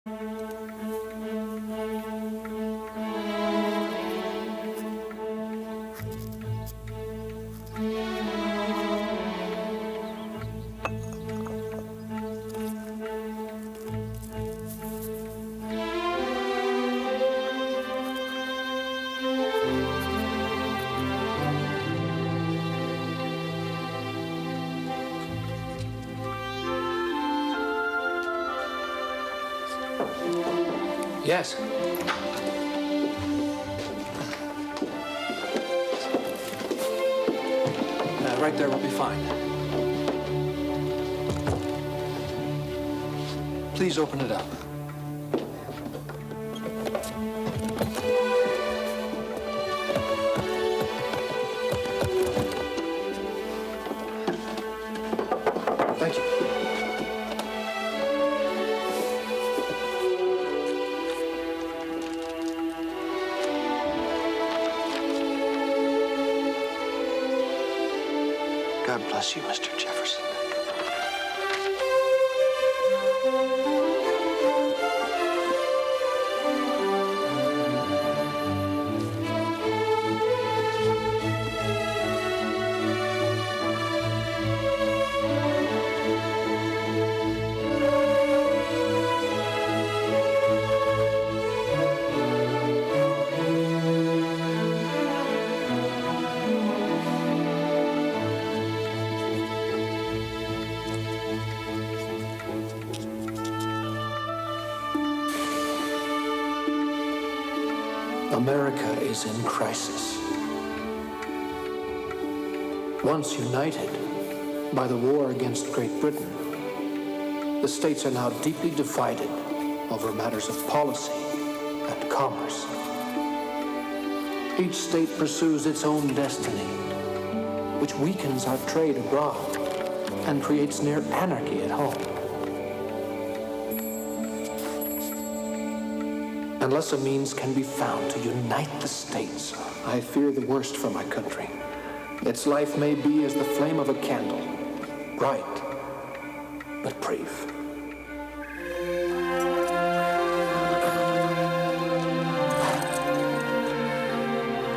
Yes. Right there will be fine. Please open it up. Thank you. God bless you, Mr. Jefferson. America is in crisis. Once united by the war against Great Britain, the states are now deeply divided over matters of policy and commerce. Each state pursues its own destiny, which weakens our trade abroad and creates near anarchy at home. Unless a means can be found to unite the states, I fear the worst for my country. Its life may be as the flame of a candle, bright but brief.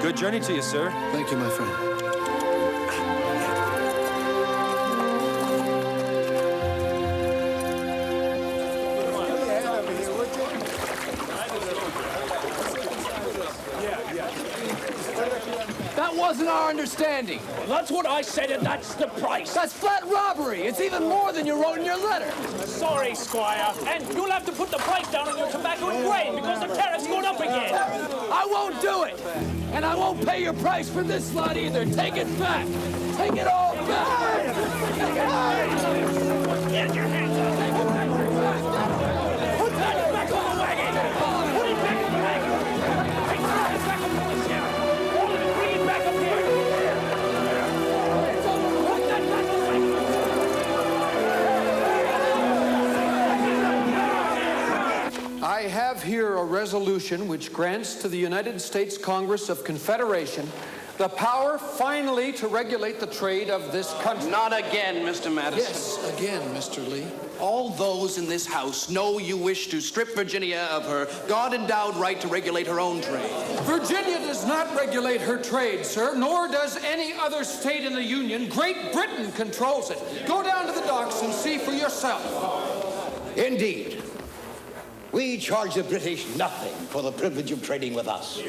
Good journey to you, sir. Thank you, my friend. That wasn't our understanding. That's what I said, and that's the price. That's flat robbery. It's even more than you wrote in your letter. Sorry, Squire. And you'll have to put the price down on your tobacco and grain because the tariff's going up again. I won't do it. And I won't pay your price for this lot either. Take it back. Take it all back. Get your hands up. Put that back on the wagon. Put it back on the wagon. Take it back on the chair. All of it, bring it back up here. Put that back on the wagon. I have here a resolution which grants to the United States Congress of Confederation the power finally to regulate the trade of this country. Not again, Mr. Madison. Yes, again, Mr. Lee. All those in this House know you wish to strip Virginia of her God-endowed right to regulate her own trade. Virginia does not regulate her trade, sir, nor does any other state in the Union. Great Britain controls it. Go down to the docks and see for yourself. Indeed. We charge the British nothing for the privilege of trading with us.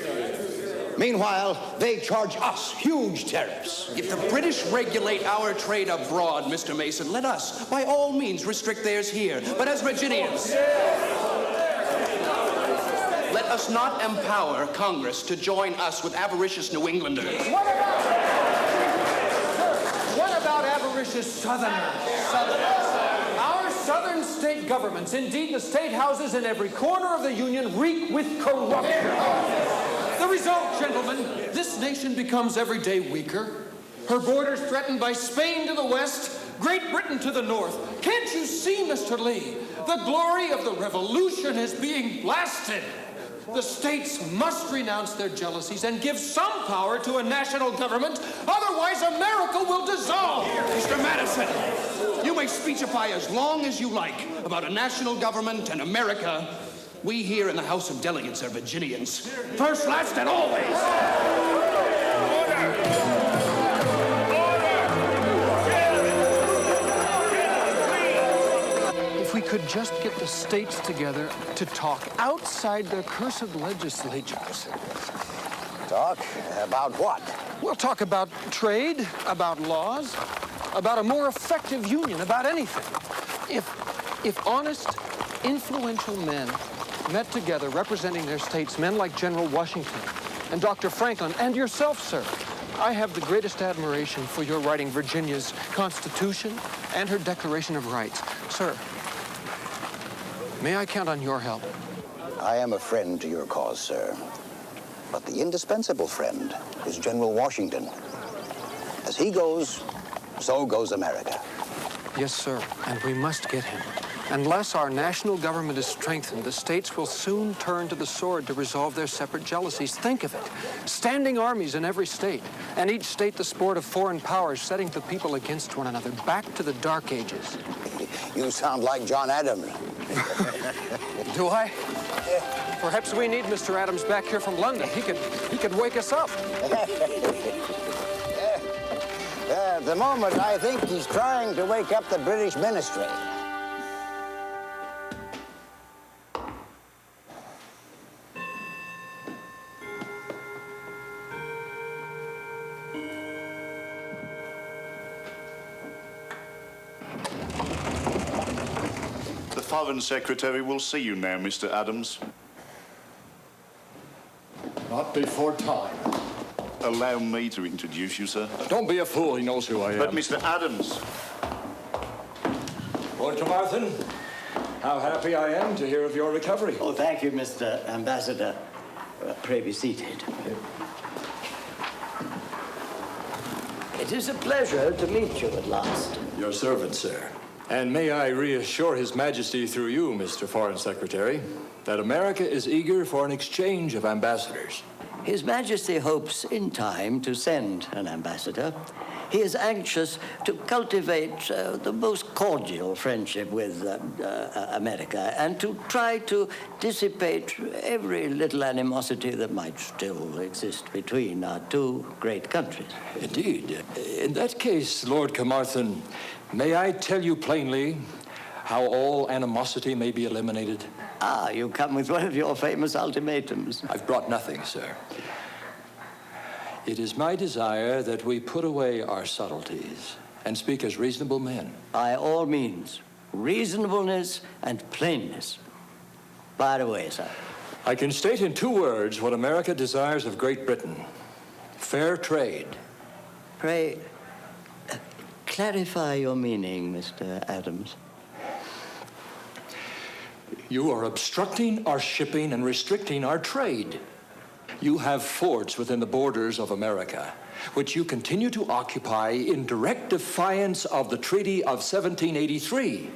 Meanwhile, they charge us huge tariffs. If the British regulate our trade abroad, Mr. Mason, let us, by all means, restrict theirs here. But as Virginians, let us not empower Congress to join us with avaricious New Englanders. What about avaricious Southerners? Our Southern state governments, indeed the state houses in every corner of the Union, reek with corruption. The result, gentlemen, this nation becomes every day weaker. Her borders threatened by Spain to the west, Great Britain to the north. Can't you see, Mr. Lee? The glory of the Revolution is being blasted. The states must renounce their jealousies and give some power to a national government, otherwise America will dissolve. Mr. Madison, you may speechify as long as you like about a national government and America, We here in the House of Delegates are Virginians. First, last, and always. If we could just get the states together to talk outside their cursed legislatures. Talk about what? We'll talk about trade, about laws, about a more effective union, about anything. If honest, influential men met together representing their states, men like General Washington and Dr. Franklin and yourself, sir, I have the greatest admiration for your writing Virginia's Constitution and her Declaration of Rights. Sir, may I count on your help? I am a friend to your cause, sir. But the indispensable friend is General Washington. As he goes, so goes America. Yes, sir, and we must get him. Unless our national government is strengthened, the states will soon turn to the sword to resolve their separate jealousies. Think of it. Standing armies in every state, and each state the sport of foreign powers, setting the people against one another, back to the Dark Ages. You sound like John Adams. Do I? Perhaps we need Mr. Adams back here from London. He could wake us up. At the moment, I think he's trying to wake up the British ministry. The Foreign Secretary will see you now, Mr. Adams. Not before time. Allow me to introduce you, sir. Don't be a fool, he knows who I am. But, Mr. Adams, Lord Carmarthen, how happy I am to hear of your recovery. Oh, thank you, Mr. Ambassador. Pray be seated. It is a pleasure to meet you at last. Your servant, sir. And may I reassure His Majesty through you, Mr. Foreign Secretary, that America is eager for an exchange of ambassadors. His Majesty hopes in time to send an ambassador. He is anxious to cultivate the most cordial friendship with America and to try to dissipate every little animosity that might still exist between our two great countries. Indeed. In that case, Lord Carmarthen, may I tell you plainly how all animosity may be eliminated? Ah, you come with one of your famous ultimatums. I've brought nothing, sir. It is my desire that we put away our subtleties and speak as reasonable men. By all means, reasonableness and plainness. By the way, sir. I can state in 2 words what America desires of Great Britain. Fair trade. Pray, clarify your meaning, Mr. Adams. You are obstructing our shipping and restricting our trade. You have forts within the borders of America, which you continue to occupy in direct defiance of the Treaty of 1783.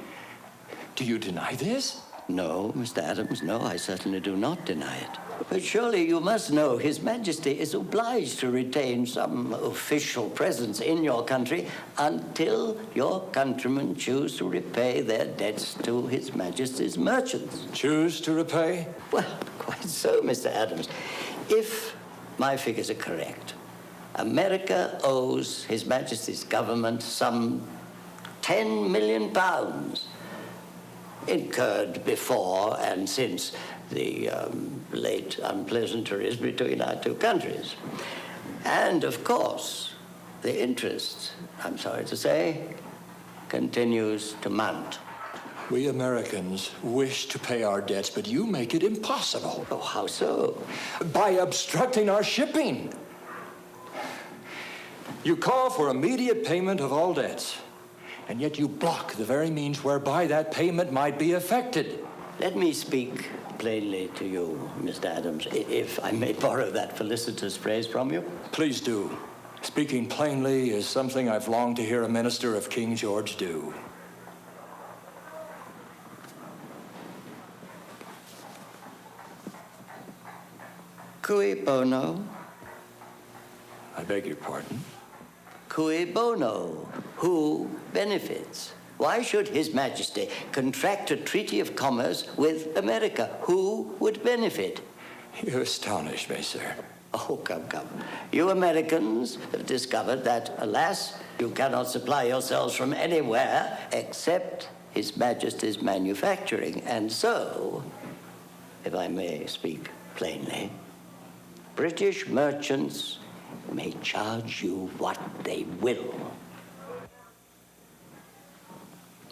Do you deny this? No, Mr. Adams, no, I certainly do not deny it. But surely you must know His Majesty is obliged to retain some official presence in your country until your countrymen choose to repay their debts to His Majesty's merchants. Choose to repay? Well, quite so, Mr. Adams. If my figures are correct, America owes His Majesty's government some £10 million incurred before and since the late unpleasantries between our two countries. And, of course, the interest, I'm sorry to say, continues to mount. We Americans wish to pay our debts, but you make it impossible. Oh, how so? By obstructing our shipping. You call for immediate payment of all debts, and yet you block the very means whereby that payment might be effected. Let me speak plainly to you, Mr. Adams, if I may borrow that felicitous phrase from you. Please do. Speaking plainly is something I've longed to hear a minister of King George do. Cui bono? I beg your pardon? Cui bono? Who benefits? Why should His Majesty contract a treaty of commerce with America? Who would benefit? You astonish me, sir. Oh, come, come. You Americans have discovered that, alas, you cannot supply yourselves from anywhere except His Majesty's manufacturing. And so, if I may speak plainly, British merchants may charge you what they will.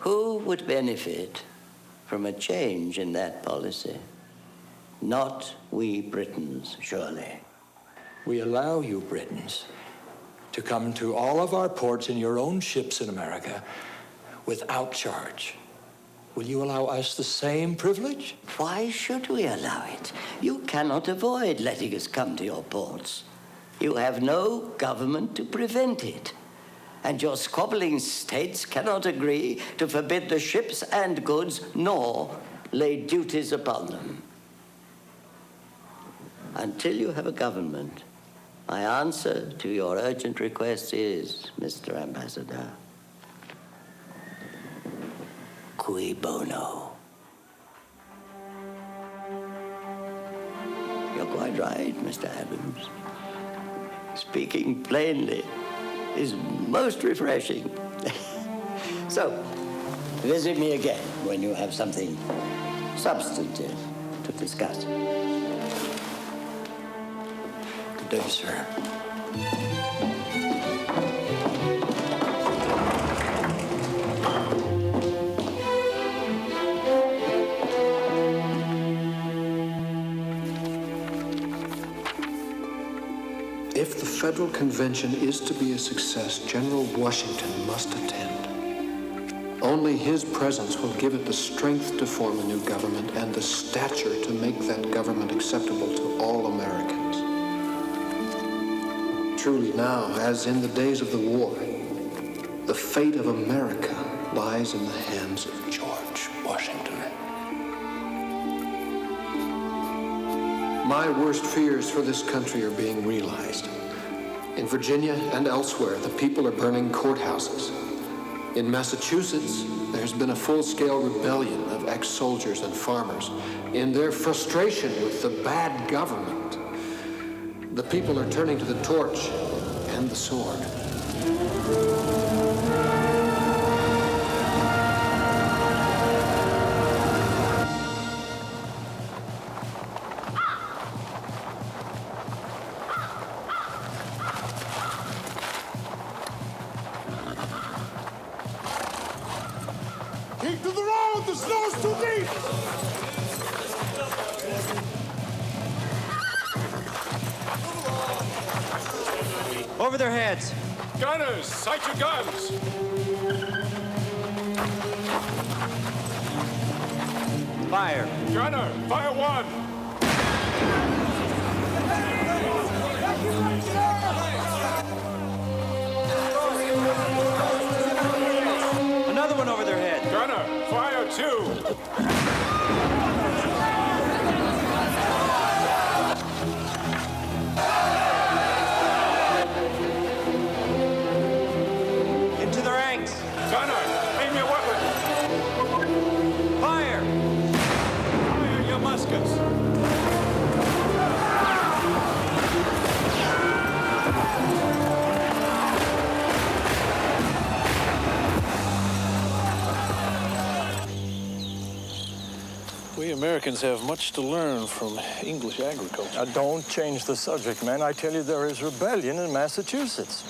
Who would benefit from a change in that policy? Not we Britons, surely. We allow you Britons to come to all of our ports in your own ships in America without charge. Will you allow us the same privilege? Why should we allow it? You cannot avoid letting us come to your ports. You have no government to prevent it. And your squabbling states cannot agree to forbid the ships and goods, nor lay duties upon them. Until you have a government, my answer to your urgent request is, Mr. Ambassador, cui bono. You're quite right, Mr. Adams. Speaking plainly is most refreshing. So, visit me again when you have something substantive to discuss. Good day, sir. If the Federal Convention is to be a success, General Washington must attend. Only his presence will give it the strength to form a new government and the stature to make that government acceptable to all Americans. Truly now, as in the days of the war, the fate of America lies in the hands of George Washington. My worst fears for this country are being realized. In Virginia and elsewhere, the people are burning courthouses. In Massachusetts, there's been a full-scale rebellion of ex-soldiers and farmers in their frustration with the bad government. The people are turning to the torch and the sword. Keep to the road! The snow's too deep! Over their heads. Gunners, sight your guns! Fire. Gunner, fire one! Another one over their head. Gunner, fire two! Into the ranks. Gunner, aim your weapon! Fire. Fire your muskets! We Americans have much to learn from English agriculture. Now, don't change the subject, man. I tell you, there is rebellion in Massachusetts.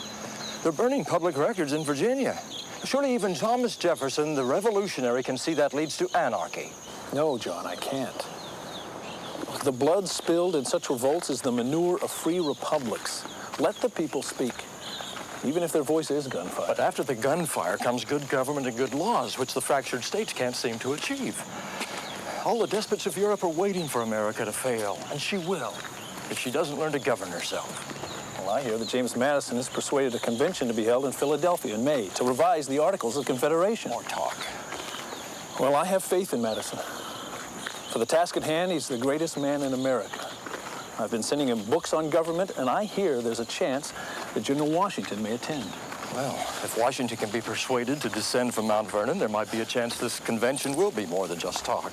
They're burning public records in Virginia. Surely even Thomas Jefferson, the revolutionary, can see that leads to anarchy. No, John, I can't. The blood spilled in such revolts is the manure of free republics. Let the people speak, even if their voice is gunfire. But after the gunfire comes good government and good laws, which the fractured states can't seem to achieve. All the despots of Europe are waiting for America to fail, and she will, if she doesn't learn to govern herself. Well, I hear that James Madison has persuaded a convention to be held in Philadelphia in May to revise the Articles of Confederation. More talk. Well, I have faith in Madison. For the task at hand, he's the greatest man in America. I've been sending him books on government, and I hear there's a chance that General Washington may attend. Well, if Washington can be persuaded to descend from Mount Vernon, there might be a chance this convention will be more than just talk.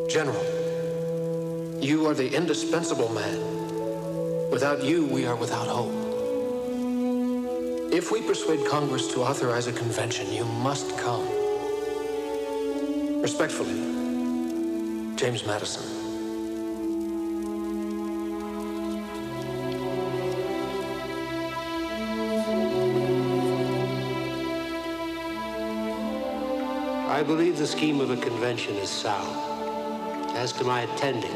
General, you are the indispensable man. Without you, we are without hope. If we persuade Congress to authorize a convention, you must come. Respectfully, James Madison. I believe the scheme of a convention is sound. As to my attending,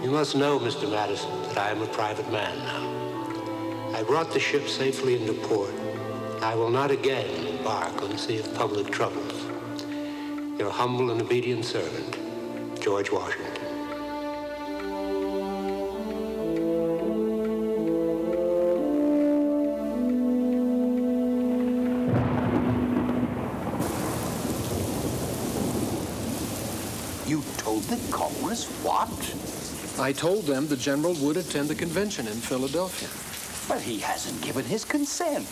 you must know, Mr. Madison, that I am a private man now. I brought the ship safely into port. I will not again embark on the sea of public troubles. Your humble and obedient servant, George Washington. You told the Congress what? I told them the general would attend the convention in Philadelphia. But he hasn't given his consent.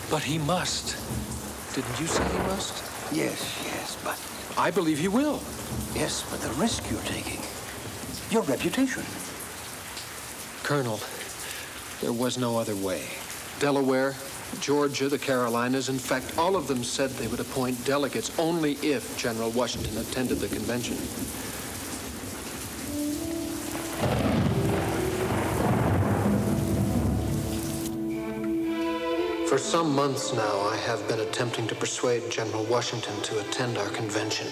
But he must. Didn't you say he must? Yes, but... I believe he will. Yes, but the risk you're taking. Your reputation. Colonel, there was no other way. Delaware, Georgia, the Carolinas, in fact, all of them said they would appoint delegates only if General Washington attended the convention. For some months now, I have been attempting to persuade General Washington to attend our convention,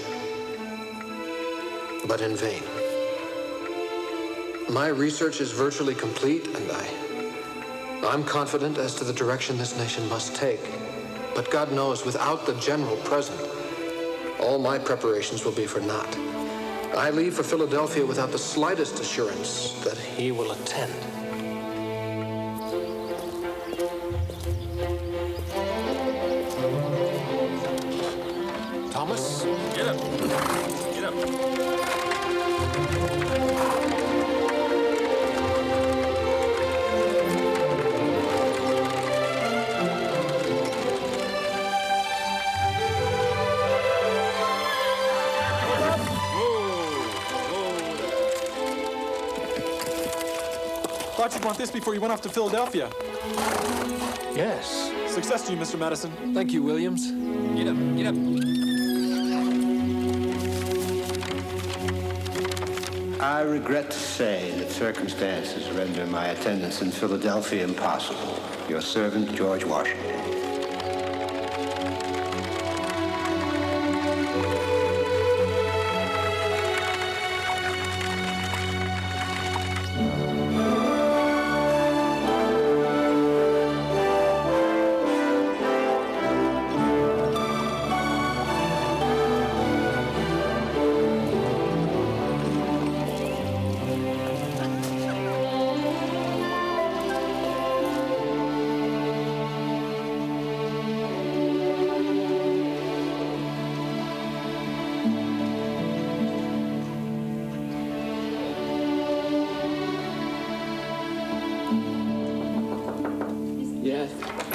but in vain. My research is virtually complete, and I'm confident as to the direction this nation must take. But God knows, without the general present, all my preparations will be for naught. I leave for Philadelphia without the slightest assurance that he will attend. Thomas? Get up. Get up. Thought you'd want this before you went off to Philadelphia. Yes. Success to you, Mr. Madison. Thank you, Williams. Get up, get up. I regret to say that circumstances render my attendance in Philadelphia impossible. Your servant, George Washington.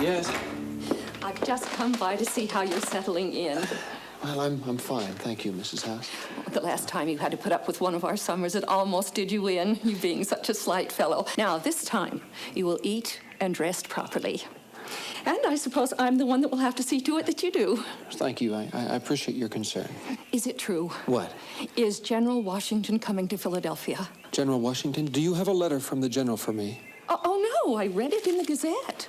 Yes. I've just come by to see how you're settling in. Well, I'm fine. Thank you, Mrs. House. The last time you had to put up with one of our summers, it almost did you in, you being such a slight fellow. Now, this time, you will eat and rest properly. And I suppose I'm the one that will have to see to it that you do. Thank you. I appreciate your concern. Is it true? What? Is General Washington coming to Philadelphia? General Washington, do you have a letter from the general for me? Oh, no, I read it in the Gazette.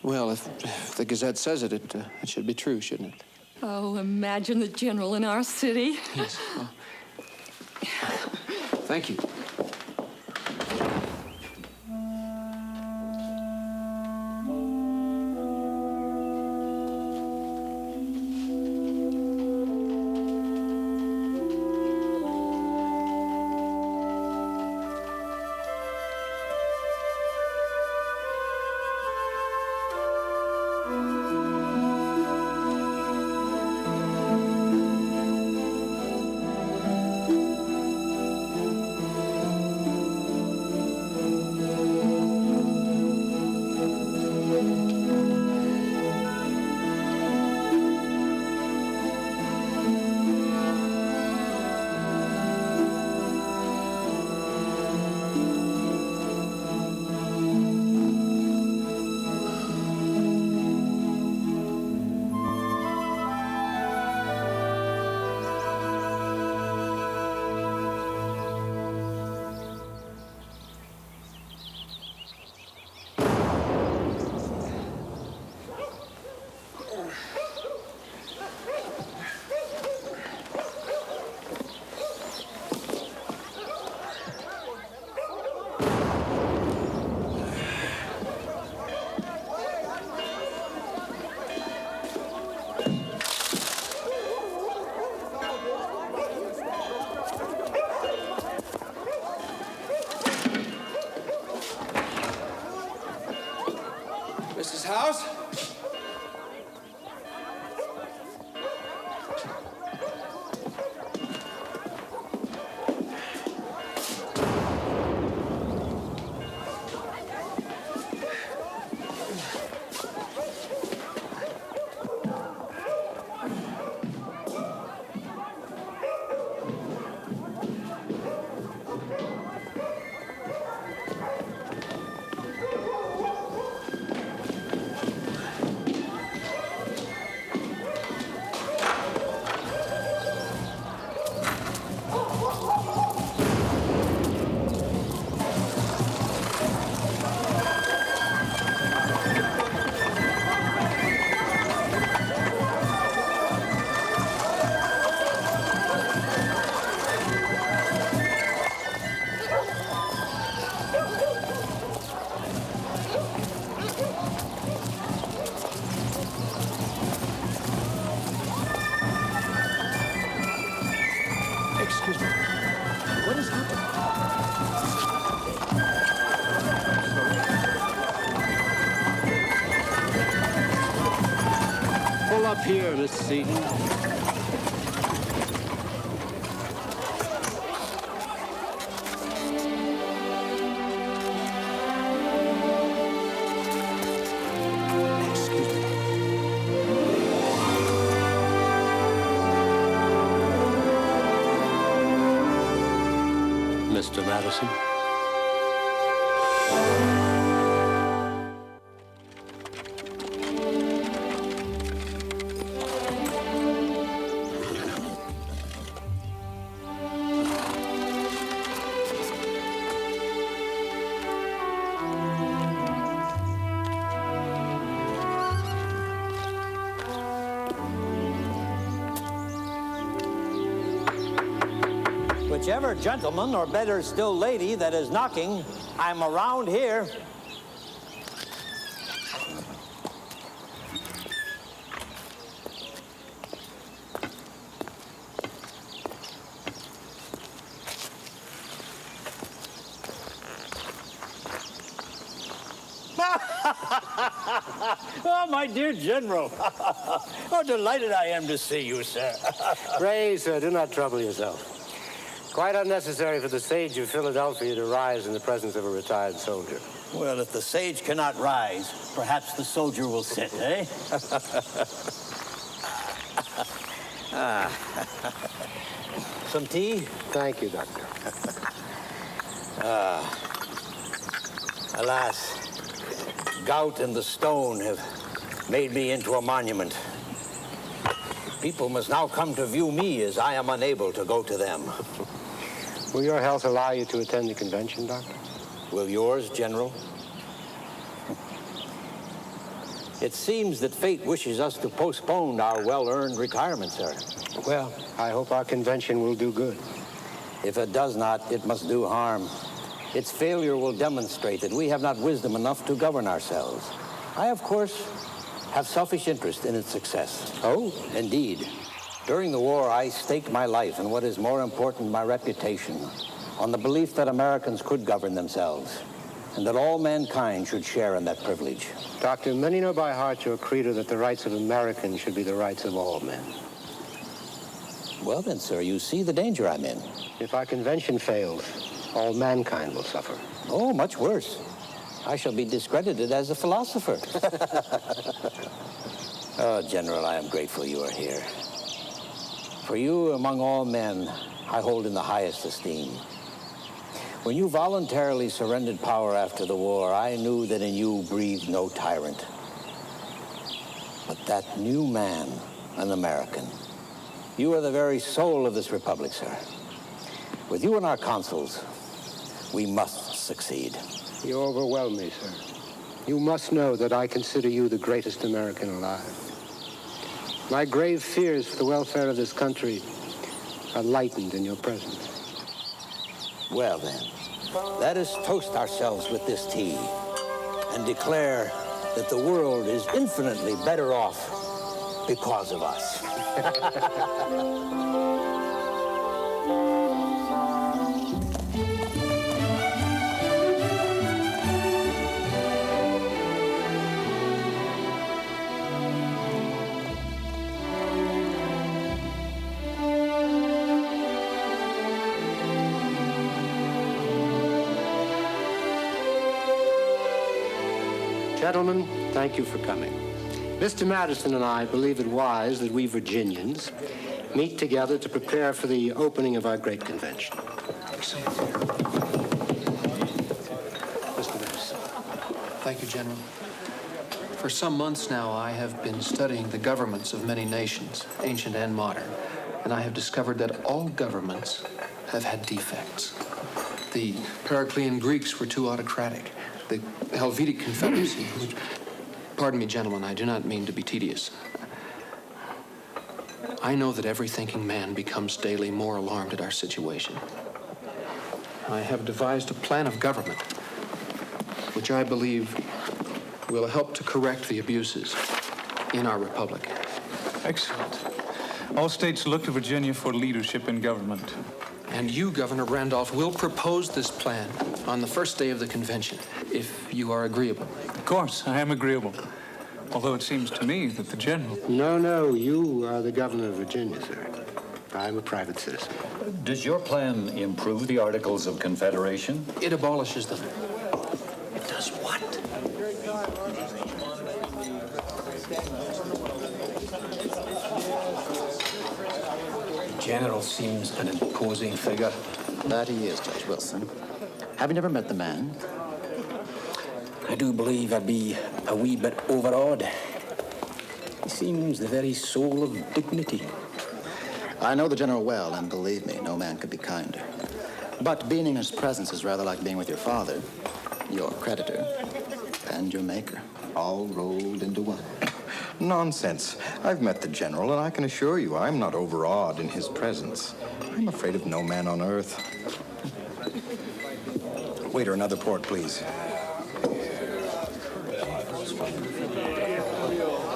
Well, if the Gazette says it, it should be true, shouldn't it? Oh, imagine the general in our city. Yes. Well, thank you. house. Excuse me. What is happening? Pull up here, Miss Seaton. Mr. Madison. Whichever gentleman, or better still lady, that is knocking, I'm around here. Oh, my dear General. How delighted I am to see you, sir. Pray, sir, do not trouble yourself. Quite unnecessary for the sage of Philadelphia to rise in the presence of a retired soldier. Well, if the sage cannot rise, perhaps the soldier will sit, eh? Some tea? Thank you, Doctor. Alas, gout and the stone have made me into a monument. People must now come to view me as I am unable to go to them. Will your health allow you to attend the convention, Doctor? Will yours, General? It seems that fate wishes us to postpone our well-earned retirement, sir. Well, I hope our convention will do good. If it does not, it must do harm. Its failure will demonstrate that we have not wisdom enough to govern ourselves. I, of course, have selfish interest in its success. Oh? Indeed. During the war, I staked my life and what is more important, my reputation, on the belief that Americans could govern themselves and that all mankind should share in that privilege. Doctor, many know by heart your credo that the rights of Americans should be the rights of all men. Well then, sir, you see the danger I'm in. If our convention fails, all mankind will suffer. Oh, much worse. I shall be discredited as a philosopher. Oh, General, I am grateful you are here. For you, among all men, I hold in the highest esteem. When you voluntarily surrendered power after the war, I knew that in you breathed no tyrant, but that new man, an American. You are the very soul of this republic, sir. With you and our consuls, we must succeed. You overwhelm me, sir. You must know that I consider you the greatest American alive. My grave fears for the welfare of this country are lightened in your presence. Well, then, let us toast ourselves with this tea and declare that the world is infinitely better off because of us. Gentlemen, thank you for coming. Mr. Madison and I believe it wise that we Virginians meet together to prepare for the opening of our great convention. Mr. Madison. Thank you, General. For some months now, I have been studying the governments of many nations, ancient and modern, and I have discovered that all governments have had defects. The Periclean Greeks were too autocratic. The Helvetic Confederacy, pardon me, gentlemen, I do not mean to be tedious. I know that every thinking man becomes daily more alarmed at our situation. I have devised a plan of government, which I believe will help to correct the abuses in our republic. Excellent. All states look to Virginia for leadership in government. And you, Governor Randolph, will propose this plan on the first day of the convention, if you are agreeable. Of course, I am agreeable. Although it seems to me that the general... No, you are the governor of Virginia, sir. I'm a private citizen. Does your plan improve the Articles of Confederation? It abolishes them. It does what? The general seems an imposing figure. That he is, Judge Wilson. Have you never met the man? I do believe I'd be a wee bit overawed. He seems the very soul of dignity. I know the general well, and believe me, no man could be kinder. But being in his presence is rather like being with your father, your creditor, and your maker, all rolled into one. Nonsense. I've met the general, and I can assure you I'm not overawed in his presence. I'm afraid of no man on earth. Waiter, another port, please.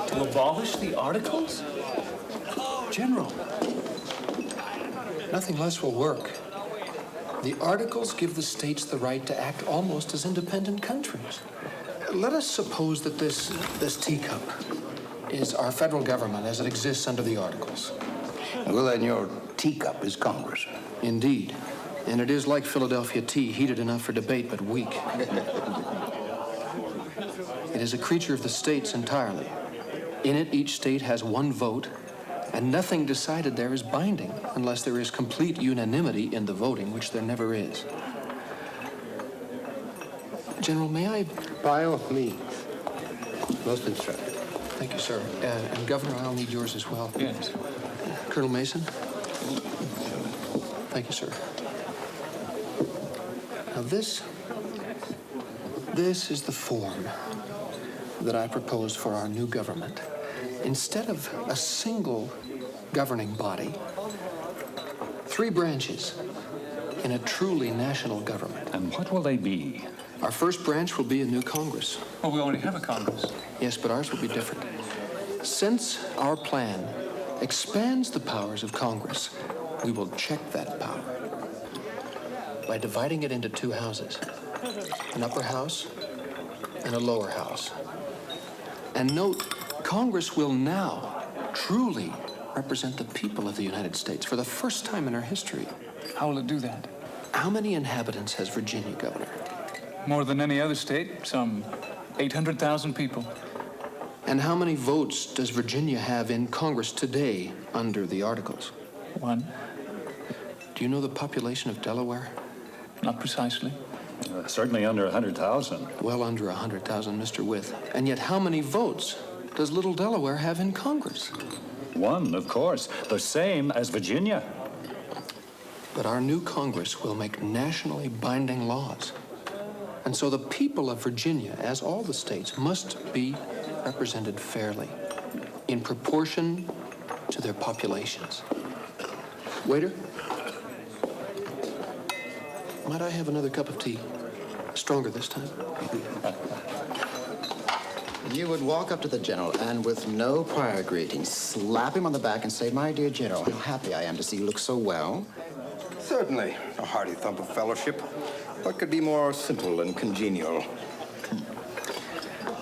To abolish the Articles? General, nothing less will work. The Articles give the states the right to act almost as independent countries. Let us suppose that this teacup is our federal government as it exists under the Articles. Well, then your teacup is Congress. Indeed. And it is like Philadelphia tea, heated enough for debate, but weak. It is a creature of the states entirely. In it, each state has one vote, and nothing decided there is binding unless there is complete unanimity in the voting, which there never is. General, may I? By all means. Most instructive. Thank you, sir. And Governor, I'll need yours as well. Yes. Colonel Mason? Thank you, sir. Now this is the form that I propose for our new government. Instead of a single governing body, 3 branches in a truly national government. And what will they be? Our first branch will be a new Congress. Well, we already have a Congress. Yes, but ours will be different. Since our plan expands the powers of Congress, we will check that power by dividing it into 2 houses, an upper house and a lower house. And note, Congress will now truly represent the people of the United States for the first time in our history. How will it do that? How many inhabitants has Virginia, Governor? More than any other state, some 800,000 people. And how many votes does Virginia have in Congress today under the Articles? 1. Do you know the population of Delaware? Not precisely. Certainly under 100,000. Well under 100,000, Mr. With. And yet how many votes does little Delaware have in Congress? 1, of course. The same as Virginia. But our new Congress will make nationally binding laws. And so the people of Virginia, as all the states, must be represented fairly in proportion to their populations. Waiter, might I have another cup of tea? Stronger this time. You would walk up to the general and with no prior greeting, slap him on the back and say, "My dear general, how happy I am to see you look so well." Certainly. A hearty thump of fellowship. What could be more simple and congenial?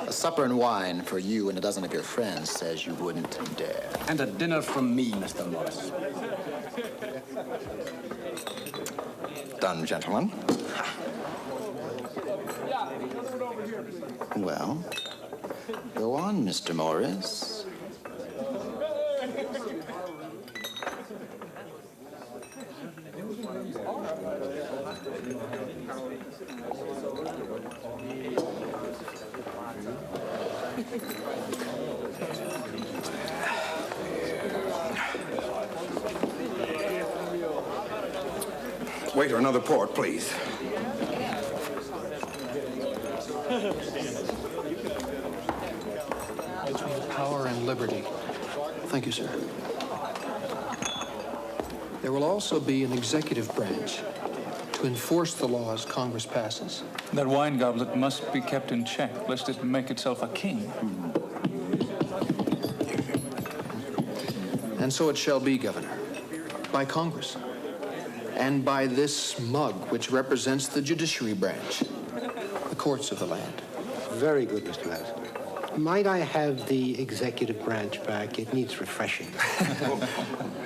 A supper and wine for you and a dozen of your friends says you wouldn't dare. And a dinner from me, Mr. Morris. Done, gentlemen. Well, Go on, Mr. Morris. Waiter, another port, please. Between power and liberty. Thank you, sir. There will also be an executive branch to enforce the laws Congress passes. That wine goblet must be kept in check, lest it make itself a king. And so it shall be, Governor, by Congress, and by this mug, which represents the judiciary branch, the courts of the land. Very good, Mr. Madison. Might I have the executive branch back? It needs refreshing.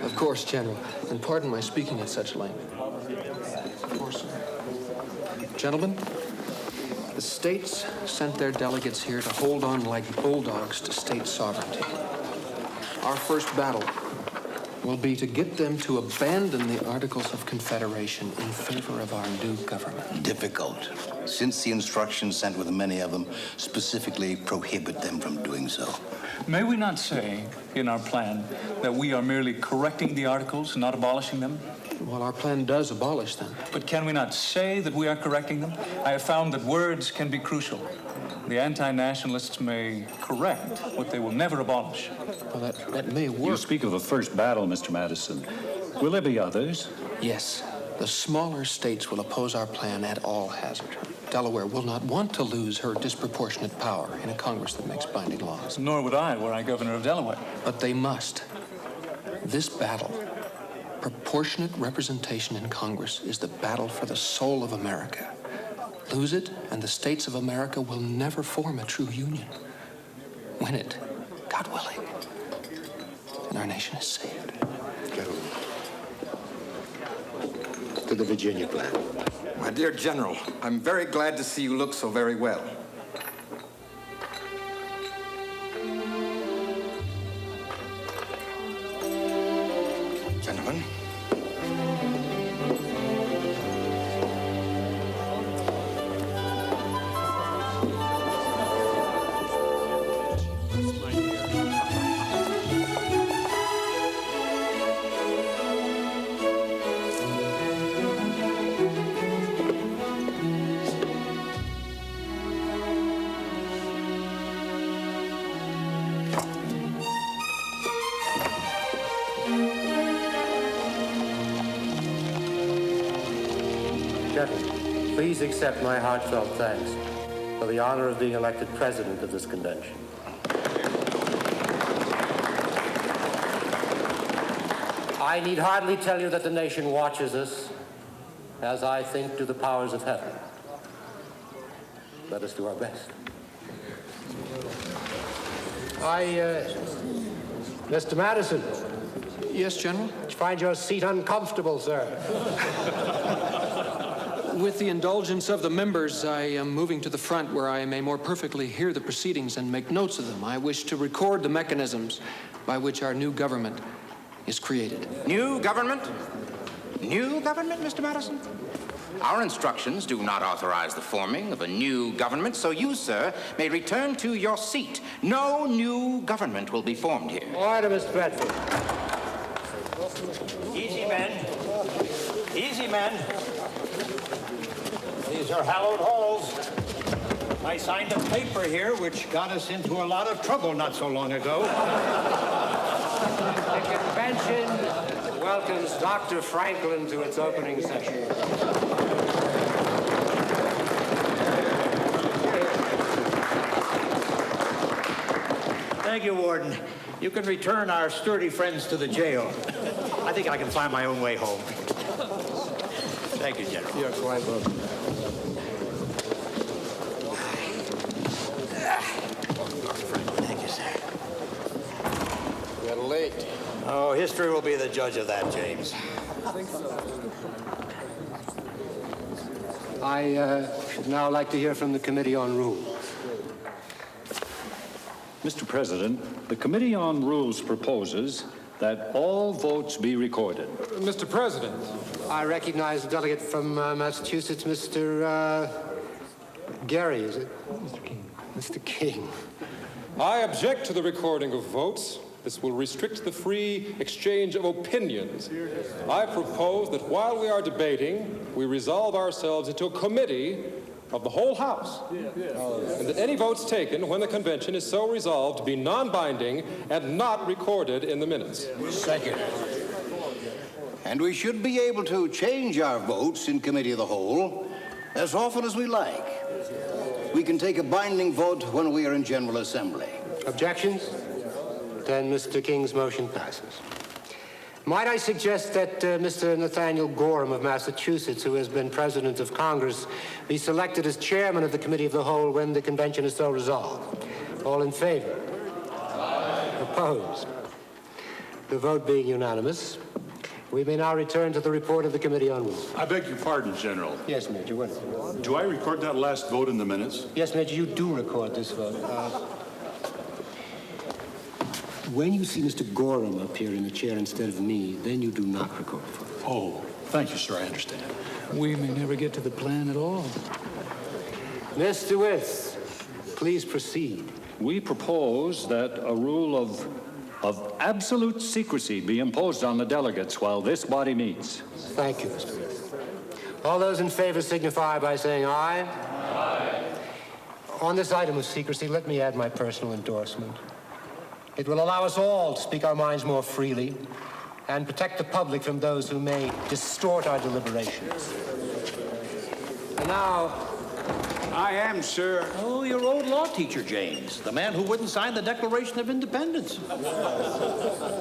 Of course, General, and pardon my speaking at such length. Of course, sir. Gentlemen, the states sent their delegates here to hold on like bulldogs to state sovereignty. Our first battle will be to get them to abandon the Articles of Confederation in favor of our new government. Difficult, since the instructions sent with many of them specifically prohibit them from doing so. May we not say in our plan that we are merely correcting the articles, not abolishing them? Well, our plan does abolish them. But can we not say that we are correcting them? I have found that words can be crucial. The anti-nationalists may correct what they will never abolish. Well, that may work. You speak of a first battle, Mr. Madison. Will there be others? Yes. The smaller states will oppose our plan at all hazard. Delaware will not want to lose her disproportionate power in a Congress that makes binding laws. Nor would I, were I governor of Delaware. But they must. This battle, proportionate representation in Congress, is the battle for the soul of America. Lose it, and the states of America will never form a true union. Win it, God willing, and our nation is saved. Gentlemen, to the Virginia plan. My dear General, I'm very glad to see you look so very well. Gentlemen. Gentlemen, please accept my heartfelt thanks for the honor of being elected president of this convention. I need hardly tell you that the nation watches us, as I think do the powers of heaven. Let us do our best. Mr. Madison. Yes, General? Did you find your seat uncomfortable, sir? With the indulgence of the members, I am moving to the front where I may more perfectly hear the proceedings and make notes of them. I wish to record the mechanisms by which our new government is created. New government? New government, Mr. Madison? Our instructions do not authorize the forming of a new government, so you, sir, may return to your seat. No new government will be formed here. Order, Mr. Bedford. Easy, men. Easy, men. These are hallowed halls. I signed a paper here which got us into a lot of trouble not so long ago. The convention welcomes Dr. Franklin to its opening session. Thank you, Warden. You can return our sturdy friends to the jail. I think I can find my own way home. Thank you, General. You're quite welcome. Thank you, sir. We're late. Oh, history will be the judge of that, James. I should now like to hear from the Committee on Rules. Mr. President, the Committee on Rules proposes that all votes be recorded. Mr. President. I recognize the delegate from Massachusetts, Mr. Gary, is it? Mr. King. Mr. King. I object to the recording of votes. This will restrict the free exchange of opinions. I propose that while we are debating, we resolve ourselves into a committee of the whole House, and that any votes taken when the convention is so resolved be non-binding and not recorded in the minutes. Second. And we should be able to change our votes in committee of the whole as often as we like. We can take a binding vote when we are in General Assembly. Objections? Then Mr. King's motion passes. Might I suggest that Mr. Nathaniel Gorham of Massachusetts, who has been President of Congress, be selected as Chairman of the Committee of the Whole when the convention is so resolved? All in favor? Aye. Opposed? The vote being unanimous, we may now return to the report of the Committee on Rules. I beg your pardon, General. Yes, Major. Do I record that last vote in the minutes? Yes, Major, you do record this vote. When you see Mr. Gorham up here in the chair instead of me, then you do not record the vote. Oh, thank you, sir. I understand. We may never get to the plan at all. Mr. Withs, please proceed. We propose that a rule of absolute secrecy be imposed on the delegates while this body meets. Thank you, Mr. Withs. All those in favor signify by saying aye. Aye. On this item of secrecy, let me add my personal endorsement. It will allow us all to speak our minds more freely and protect the public from those who may distort our deliberations. And now, I am, sir. Oh, your old law teacher, James. The man who wouldn't sign the Declaration of Independence.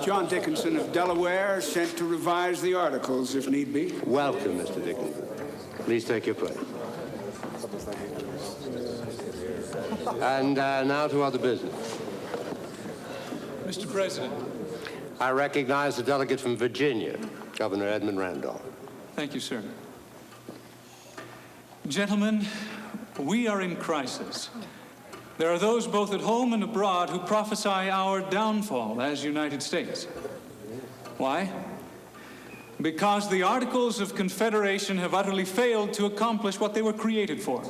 John Dickinson of Delaware, sent to revise the articles if need be. Welcome, Mr. Dickinson. Please take your place. And now to other business. Mr. President. I recognize the delegate from Virginia, Governor Edmund Randolph. Thank you, sir. Gentlemen, we are in crisis. There are those both at home and abroad who prophesy our downfall as United States. Why? Because the Articles of Confederation have utterly failed to accomplish what they were created for.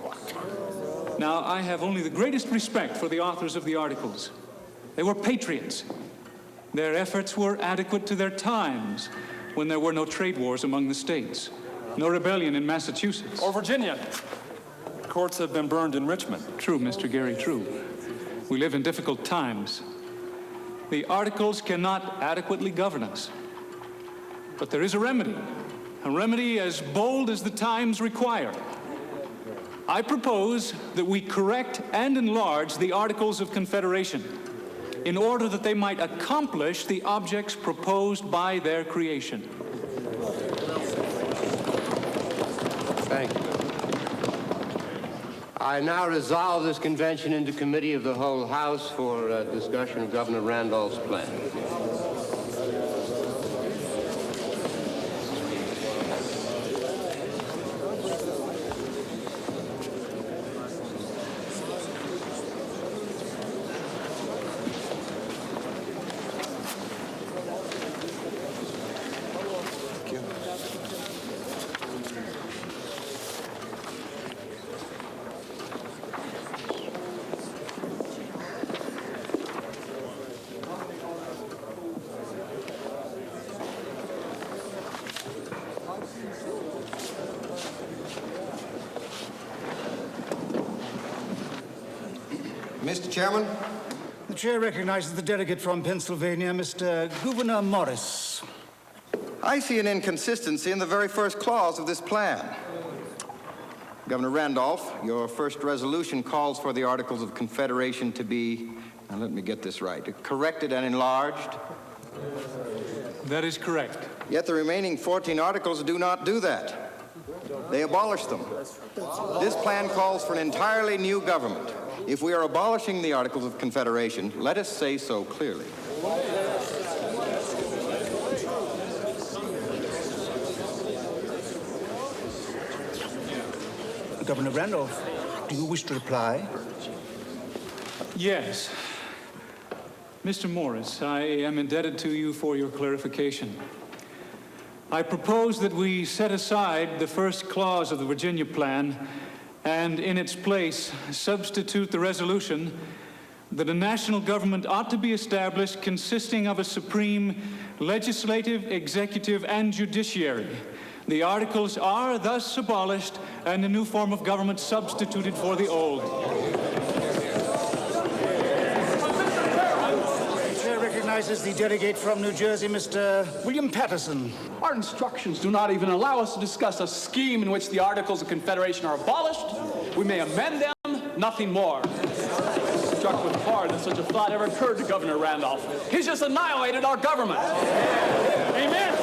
Now, I have only the greatest respect for the authors of the Articles. They were patriots. Their efforts were adequate to their times when there were no trade wars among the states, no rebellion in Massachusetts. Or Virginia. Courts have been burned in Richmond. True, Mr. Gary, true. We live in difficult times. The Articles cannot adequately govern us. But there is a remedy as bold as the times require. I propose that we correct and enlarge the Articles of Confederation in order that they might accomplish the objects proposed by their creation. Thank you. I now resolve this convention into committee of the whole House for discussion of Governor Randolph's plan. Mr. Chairman? The chair recognizes the delegate from Pennsylvania, Mr. Gouverneur Morris. I see an inconsistency in the very first clause of this plan. Governor Randolph, your first resolution calls for the Articles of Confederation to be, now let me get this right, corrected and enlarged. That is correct. Yet the remaining 14 articles do not do that. They abolish them. This plan calls for an entirely new government. If we are abolishing the Articles of Confederation, let us say so clearly. Governor Randolph, do you wish to reply? Yes. Mr. Morris, I am indebted to you for your clarification. I propose that we set aside the first clause of the Virginia Plan and in its place substitute the resolution that a national government ought to be established consisting of a supreme legislative, executive, and judiciary. The articles are thus abolished and a new form of government substituted for the old. The chair recognizes the delegate from New Jersey, Mr. William Patterson. Our instructions do not even allow us to discuss a scheme in which the Articles of Confederation are abolished. We may amend them, nothing more. Struck with horror that such a thought ever occurred to Governor Randolph. He's just annihilated our government. Amen.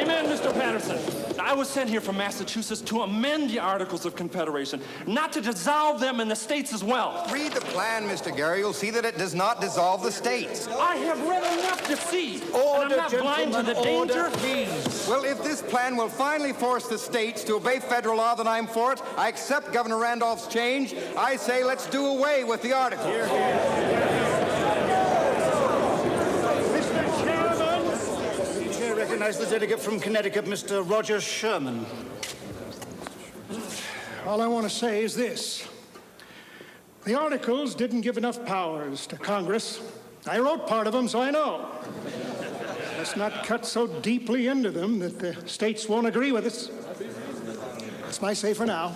Amen, Mr. Patterson. I was sent here from Massachusetts to amend the Articles of Confederation, not to dissolve them in the states as well. Read the plan, Mr. Gary. You'll see that it does not dissolve the states. I have read enough to see. Order, and I'm not blind to the danger. Please. Well, if this plan will finally force the states to obey federal law, then I'm for it. I accept Governor Randolph's change. I say let's do away with the articles. Here, here. I recognize the delegate from Connecticut, Mr. Roger Sherman. All I want to say is this. The Articles didn't give enough powers to Congress. I wrote part of them, so I know. Let's not cut so deeply into them that the states won't agree with us. That's my say for now.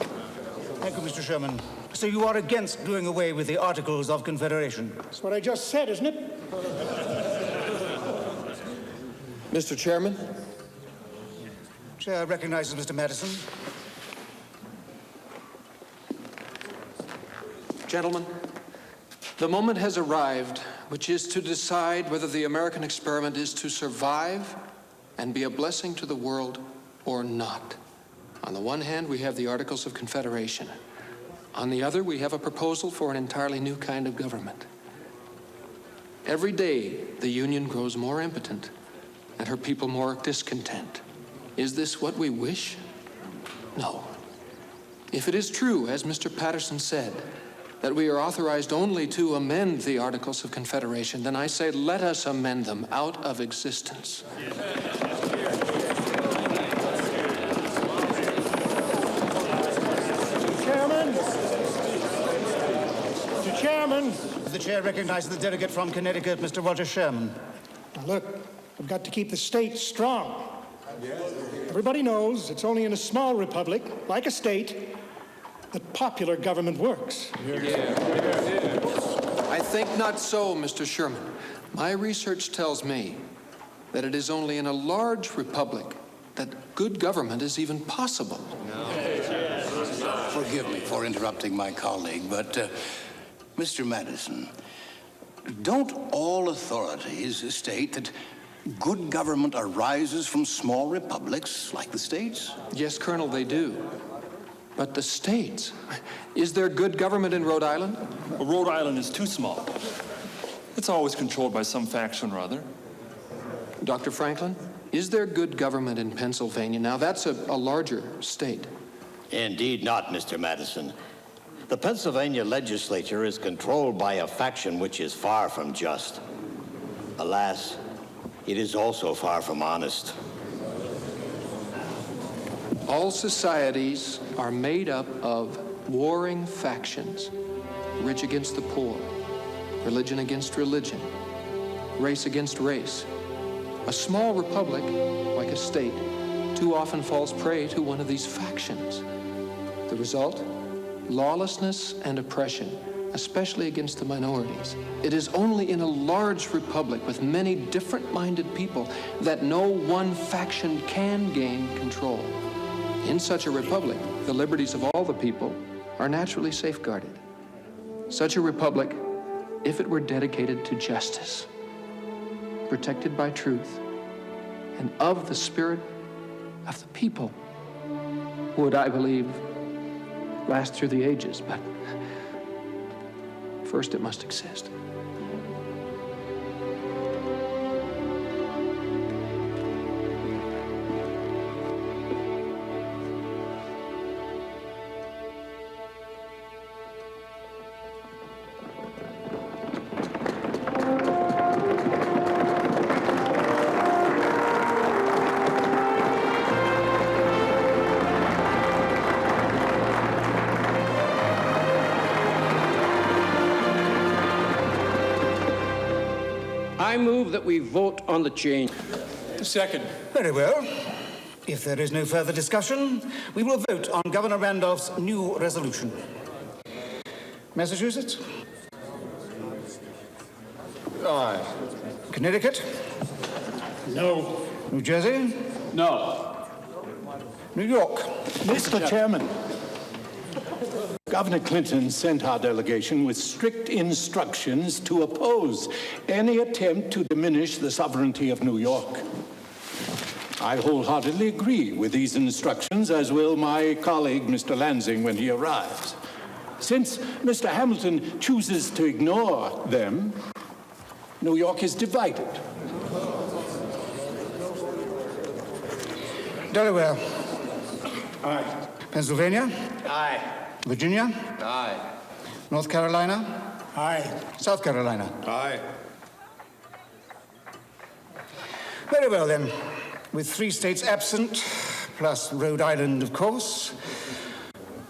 Thank you, Mr. Sherman. So you are against doing away with the Articles of Confederation? That's what I just said, isn't it? Mr. Chairman? Chair recognizes Mr. Madison. Gentlemen, the moment has arrived which is to decide whether the American experiment is to survive and be a blessing to the world or not. On the one hand, we have the Articles of Confederation. On the other, we have a proposal for an entirely new kind of government. Every day, the Union grows more impotent and her people more discontent. Is this what we wish? No. If it is true, as Mr. Patterson said, that we are authorized only to amend the Articles of Confederation, then I say let us amend them out of existence. Mr. Chairman. The chair recognizes the delegate from Connecticut, Mr. Roger Sherman. Now look, we've got to keep the states strong. Everybody knows it's only in a small republic, like a state, that popular government works. I think not so, Mr. Sherman. My research tells me that it is only in a large republic that good government is even possible. Forgive me for interrupting my colleague, but Mr. Madison, don't all authorities state that good government arises from small republics like the states? Yes, Colonel, they do. But the states, is there good government in Rhode Island? Well, Rhode Island is too small. It's always controlled by some faction or other. Dr. Franklin, is there good government in Pennsylvania? Now, that's a larger state. Indeed not, Mr. Madison. The Pennsylvania legislature is controlled by a faction which is far from just. Alas, it is also far from honest. All societies are made up of warring factions, rich against the poor, religion against religion, race against race. A small republic, like a state, too often falls prey to one of these factions. The result? Lawlessness and oppression, especially against the minorities. It is only in a large republic with many different-minded people that no one faction can gain control. In such a republic, the liberties of all the people are naturally safeguarded. Such a republic, if it were dedicated to justice, protected by truth, and of the spirit of the people, would, I believe, last through the ages, but first it must exist. I move that we vote on the change. Second. Very well. If there is no further discussion, we will vote on Governor Randolph's new resolution. Massachusetts? Aye. Connecticut? No. New Jersey? No. New York? Mr. Chairman, Governor Clinton sent our delegation with strict instructions to oppose any attempt to diminish the sovereignty of New York. I wholeheartedly agree with these instructions, as will my colleague, Mr. Lansing, when he arrives. Since Mr. Hamilton chooses to ignore them, New York is divided. Delaware? Aye. Pennsylvania? Aye. Virginia? Aye. North Carolina? Aye. South Carolina? Aye. Very well, then. With 3 states absent, plus Rhode Island, of course,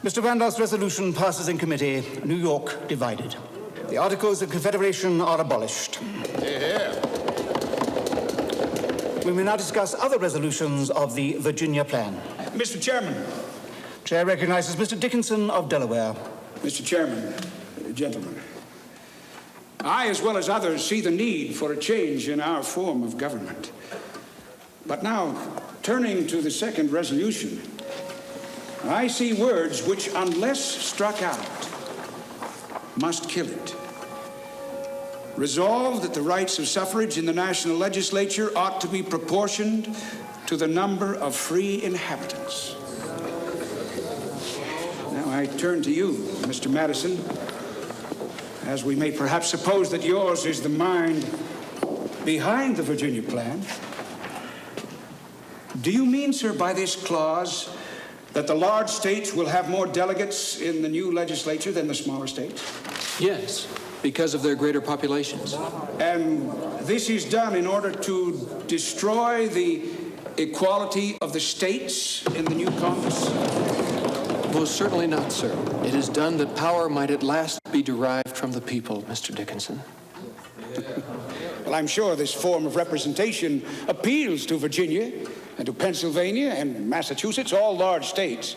Mr. Randolph's resolution passes in committee, New York divided. The Articles of Confederation are abolished. Yeah. We may now discuss other resolutions of the Virginia Plan. Mr. Chairman. Chair recognizes Mr. Dickinson of Delaware. Mr. Chairman, gentlemen, I, as well as others, see the need for a change in our form of government. But now, turning to the second resolution, I see words which, unless struck out, must kill it. Resolve that the rights of suffrage in the national legislature ought to be proportioned to the number of free inhabitants. Now I turn to you, Mr. Madison, as we may perhaps suppose that yours is the mind behind the Virginia Plan. Do you mean, sir, by this clause that the large states will have more delegates in the new legislature than the smaller states? Yes, because of their greater populations. And this is done in order to destroy the equality of the states in the new Congress? Most certainly not, sir. It is done that power might at last be derived from the people, Mr. Dickinson. Well, I'm sure this form of representation appeals to Virginia and to Pennsylvania and Massachusetts, all large states.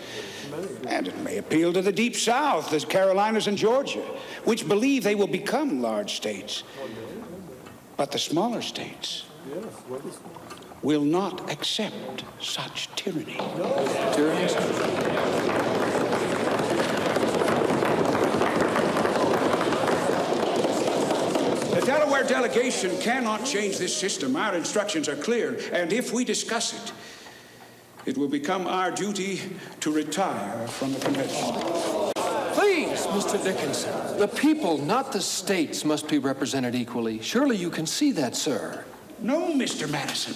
And it may appeal to the Deep South, the Carolinas and Georgia, which believe they will become large states. But the smaller states will not accept such tyranny. The Delaware delegation cannot change this system. Our instructions are clear, and if we discuss it, it will become our duty to retire from the convention. Please, Mr. Dickinson, the people, not the states, must be represented equally. Surely you can see that, sir. No, Mr. Madison.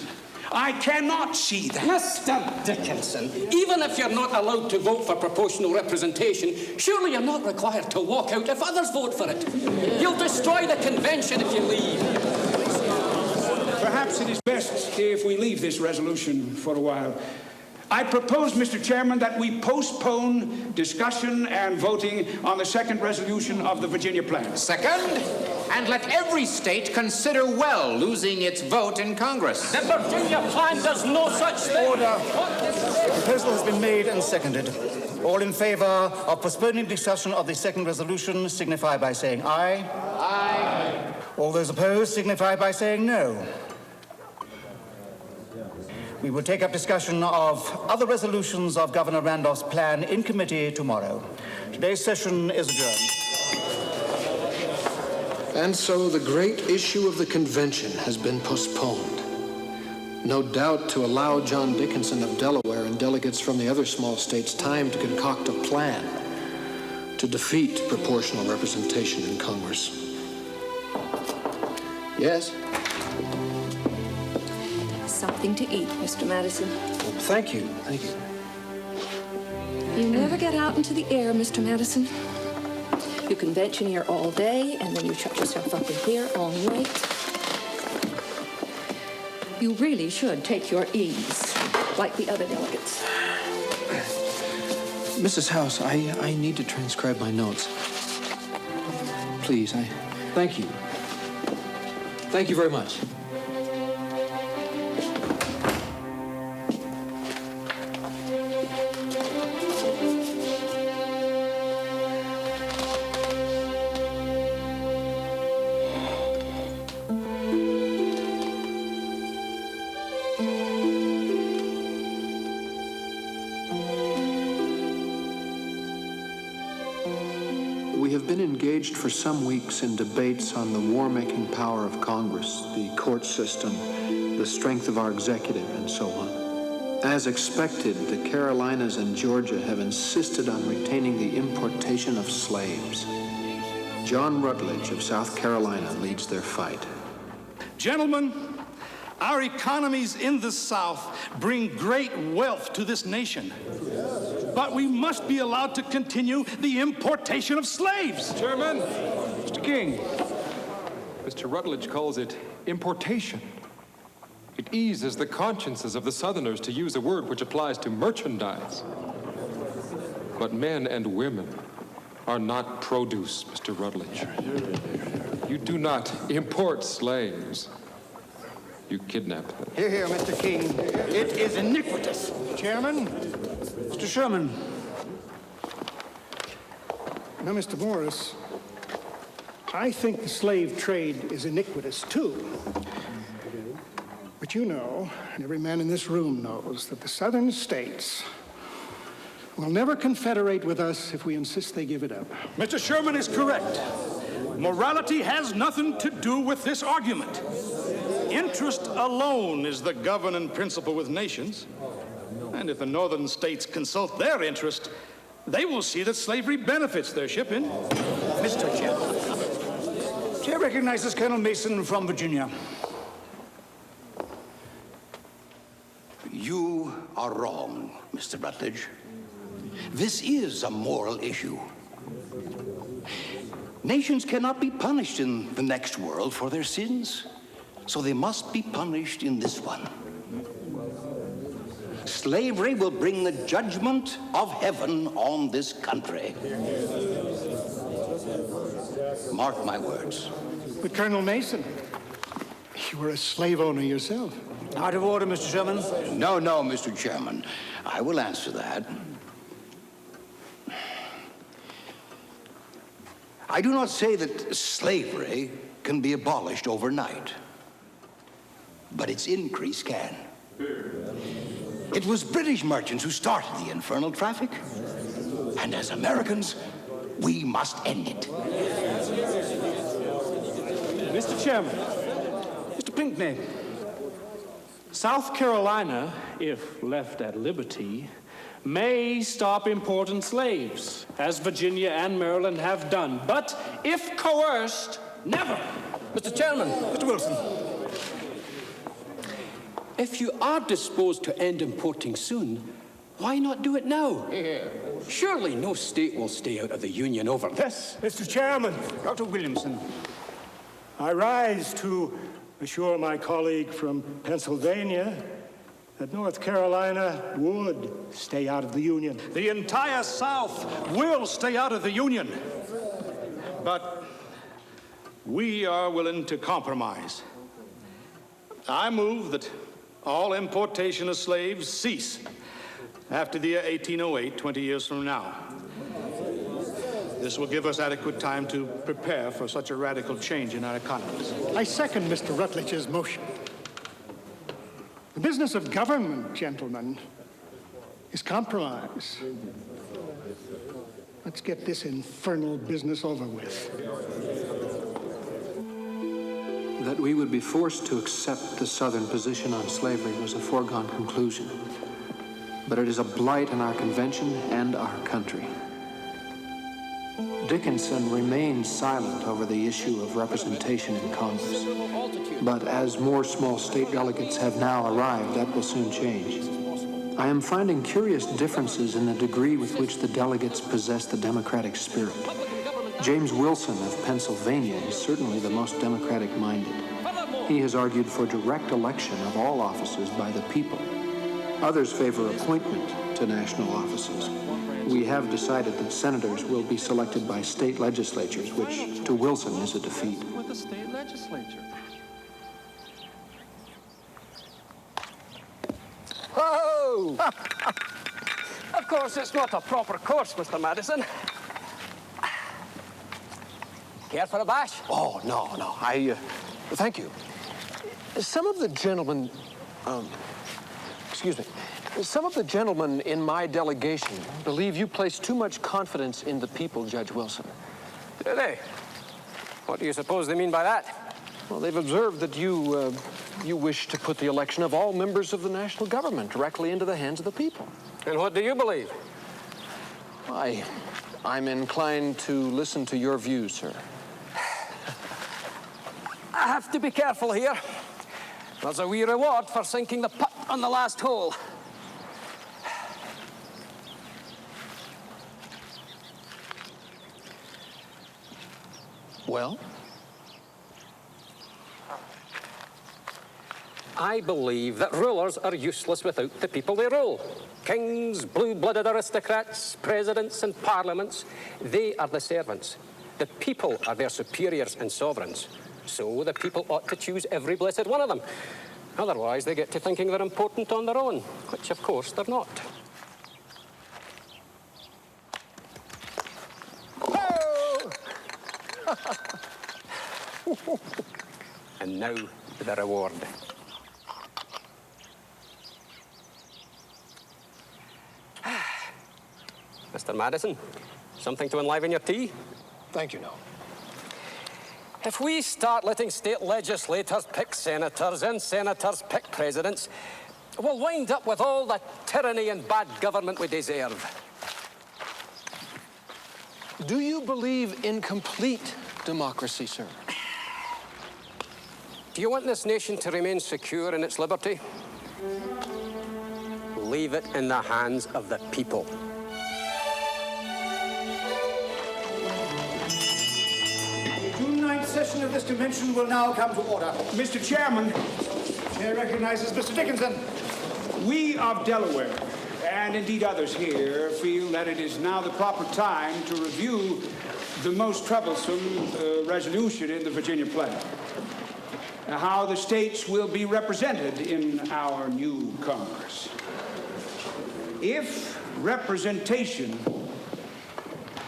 I cannot see that. Mr. Dickinson, even if you're not allowed to vote for proportional representation, surely you're not required to walk out if others vote for it. You'll destroy the convention if you leave. Perhaps it is best if we leave this resolution for a while. I propose, Mr. Chairman, that we postpone discussion and voting on the second resolution of the Virginia Plan. Second, and let every state consider well losing its vote in Congress. The Virginia Plan does no such thing. Order. The proposal has been made and seconded. All in favor of postponing discussion of the second resolution signify by saying aye. Aye. All those opposed signify by saying no. We will take up discussion of other resolutions of Governor Randolph's plan in committee tomorrow. Today's session is adjourned. And so the great issue of the convention has been postponed. No doubt to allow John Dickinson of Delaware and delegates from the other small states time to concoct a plan to defeat proportional representation in Congress. Yes? Something to eat, Mr. Madison. Thank you. Thank you. You never get out into the air, Mr. Madison. You convention here all day, and then you shut yourself up in here all night. You really should take your ease, like the other delegates. Mrs. House, I need to transcribe my notes. Please, thank you. Thank you very much. We have been engaged for some weeks in debates on the war-making power of Congress, the court system, the strength of our executive, and so on. As expected, the Carolinas and Georgia have insisted on retaining the importation of slaves. John Rutledge of South Carolina leads their fight. Gentlemen, our economies in the South bring great wealth to this nation. But we must be allowed to continue the importation of slaves. Chairman, Mr. King, Mr. Rutledge calls it importation. It eases the consciences of the Southerners to use a word which applies to merchandise. But men and women are not produce, Mr. Rutledge. You do not import slaves. You kidnap them. Hear, hear, Mr. King. It is iniquitous. Chairman, Mr. Sherman. Now, Mr. Morris, I think the slave trade is iniquitous, too. But you know, and every man in this room knows, that the southern states will never confederate with us if we insist they give it up. Mr. Sherman is correct. Morality has nothing to do with this argument. Interest alone is the governing principle with nations. And if the northern states consult their interest, they will see that slavery benefits their shipping. Mr. Chair. Chair recognizes Colonel Mason from Virginia. You are wrong, Mr. Rutledge. This is a moral issue. Nations cannot be punished in the next world for their sins, so they must be punished in this one. Slavery will bring the judgment of heaven on this country. Mark my words. But Colonel Mason, you were a slave owner yourself. Out of order, Mr. Sherman. No, Mr. Chairman. I will answer that. I do not say that slavery can be abolished overnight, but its increase can. It was British merchants who started the infernal traffic, and as Americans, we must end it. Mr. Chairman, Mr. Pinckney, South Carolina, if left at liberty, may stop importing slaves, as Virginia and Maryland have done. But if coerced, never. Mr. Chairman. Mr. Wilson. If you are disposed to end importing soon, why not do it now? Surely no state will stay out of the Union over this. Mr. Chairman. Dr. Williamson. I rise to assure my colleague from Pennsylvania that North Carolina would stay out of the Union. The entire South will stay out of the Union. But we are willing to compromise. I move that all importation of slaves cease after the year 1808, 20 years from now. This will give us adequate time to prepare for such a radical change in our economies. I second Mr. Rutledge's motion. The business of government, gentlemen, is compromise. Let's get this infernal business over with. That we would be forced to accept the Southern position on slavery was a foregone conclusion. But it is a blight on our convention and our country. Dickinson remained silent over the issue of representation in Congress. But as more small state delegates have now arrived, that will soon change. I am finding curious differences in the degree with which the delegates possess the democratic spirit. James Wilson of Pennsylvania is certainly the most democratic-minded. He has argued for direct election of all offices by the people. Others favor appointment to national offices. We have decided that senators will be selected by state legislatures, which to Wilson is a defeat. With the state legislature. Of course, it's not a proper course, Mr. Madison. Care for a bash? Oh, no. Thank you. Some of the gentlemen, excuse me, some of the gentlemen in my delegation believe you place too much confidence in the people, Judge Wilson. Do they? What do you suppose they mean by that? Well, they've observed that you wish to put the election of all members of the national government directly into the hands of the people. And what do you believe? I'm inclined to listen to your views, sir. I have to be careful here. There's a wee reward for sinking the putt on the last hole. Well? I believe that rulers are useless without the people they rule. Kings, blue-blooded aristocrats, presidents and parliaments, they are the servants. The people are their superiors and sovereigns. So the people ought to choose every blessed one of them. Otherwise, they get to thinking they're important on their own, which, of course, they're not. And now, the reward. Mr. Madison, something to enliven your tea? Thank you, no. If we start letting state legislators pick senators and senators pick presidents, we'll wind up with all the tyranny and bad government we deserve. Do you believe in complete democracy, sir? Do you want this nation to remain secure in its liberty? Leave it in the hands of the people. June 9th session of this convention will now come to order. Mr. Chairman, Chair recognizes Mr. Dickinson. we of Delaware, and indeed others here, feel that it is now the proper time to review the most troublesome resolution in the Virginia plan. How the states will be represented in our new Congress. If representation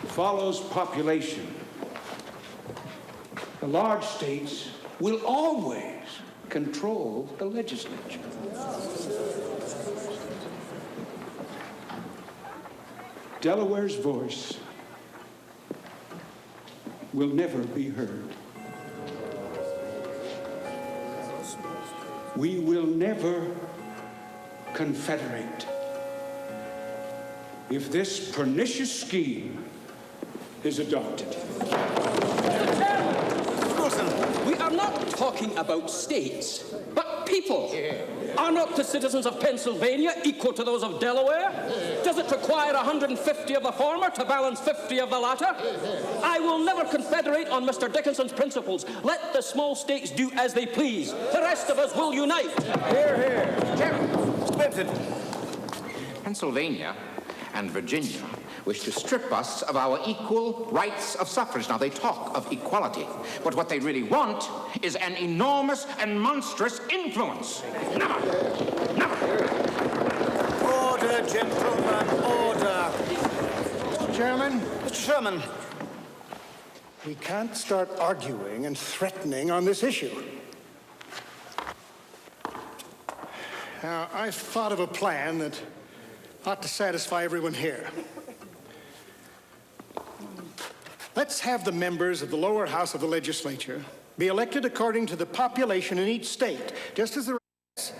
follows population, the large states will always control the legislature. Delaware's voice will never be heard. We will never confederate if this pernicious scheme is adopted. We are not talking about states, but people. Are not the citizens of Pennsylvania equal to those of Delaware? Does it require 150 of the former to balance 50 of the latter? I will never confederate on Mr. Dickinson's principles. Let the small states do as they please. The rest of us will unite. Hear, hear. Chairman, Mr. Benson. Pennsylvania and Virginia wish to strip us of our equal rights of suffrage. Now, they talk of equality, but what they really want is an enormous and monstrous influence. Never! Never! Order, gentlemen, order. Mr. Chairman, Mr. Sherman, we can't start arguing and threatening on this issue. Now, I've thought of a plan that ought to satisfy everyone here. Let's have the members of the lower house of the legislature be elected according to the population in each state, just as the rest.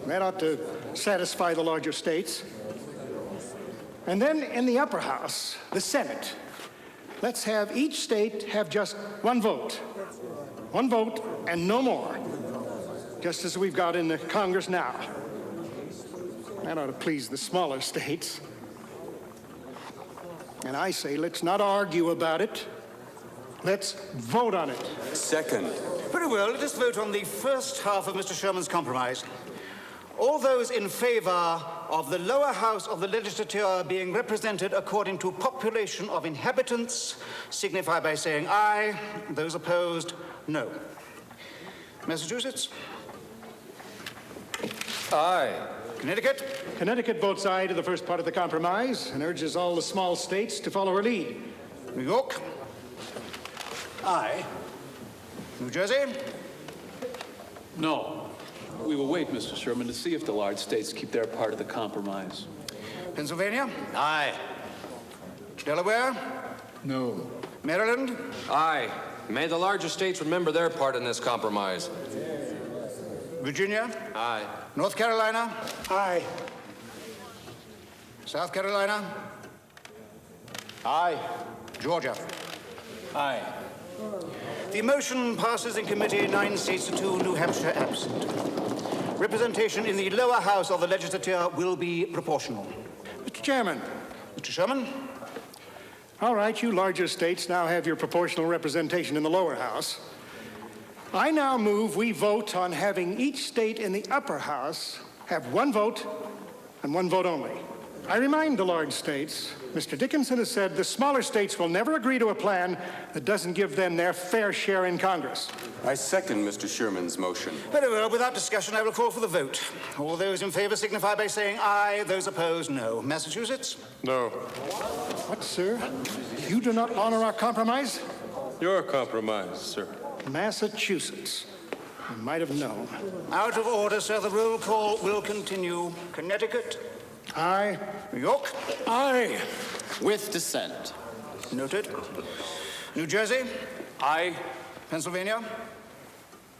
That ought to satisfy the larger states. And then in the upper house, the Senate, let's have each state have just one vote. One vote and no more, just as we've got in the Congress now. That ought to please the smaller states. And I say, let's not argue about it. Let's vote on it. Second. Very well, let us vote on the first half of Mr. Sherman's compromise. All those in favor of the lower house of the legislature being represented according to population of inhabitants signify by saying aye. Those opposed, no. Massachusetts? Aye. Connecticut? Connecticut votes aye to the first part of the compromise and urges all the small states to follow her lead. New York? Aye. New Jersey? No. We will wait, Mr. Sherman, to see if the large states keep their part of the compromise. Pennsylvania? Aye. Delaware? No. Maryland? Aye. May the larger states remember their part in this compromise. Virginia? Aye. North Carolina? Aye. South Carolina? Aye. Georgia? Aye. The motion passes in committee, 9 states to 2, New Hampshire absent. Representation in the lower house of the legislature will be proportional. Mr. Chairman. Mr. Sherman? All right, you larger states now have your proportional representation in the lower house. I now move we vote on having each state in the upper house have 1 vote and 1 vote only. I remind the large states, Mr. Dickinson has said the smaller states will never agree to a plan that doesn't give them their fair share in Congress. I second Mr. Sherman's motion. Very well, without discussion, I will call for the vote. All those in favor signify by saying aye. Those opposed, no. Massachusetts? No. What, sir? You do not honor our compromise? Your compromise, sir. Massachusetts. I might have known. Out of order, sir. The roll call will continue. Connecticut? Aye. New York? Aye. With dissent. Noted. New Jersey? Aye. Pennsylvania?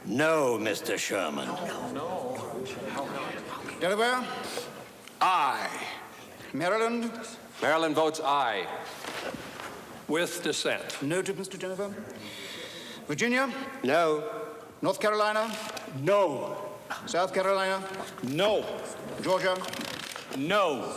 No, Mr. Sherman. Delaware? Aye. Maryland? Maryland votes aye. With dissent. Noted, Mr. Jennifer. Virginia? No. North Carolina? No. South Carolina? No. Georgia? No.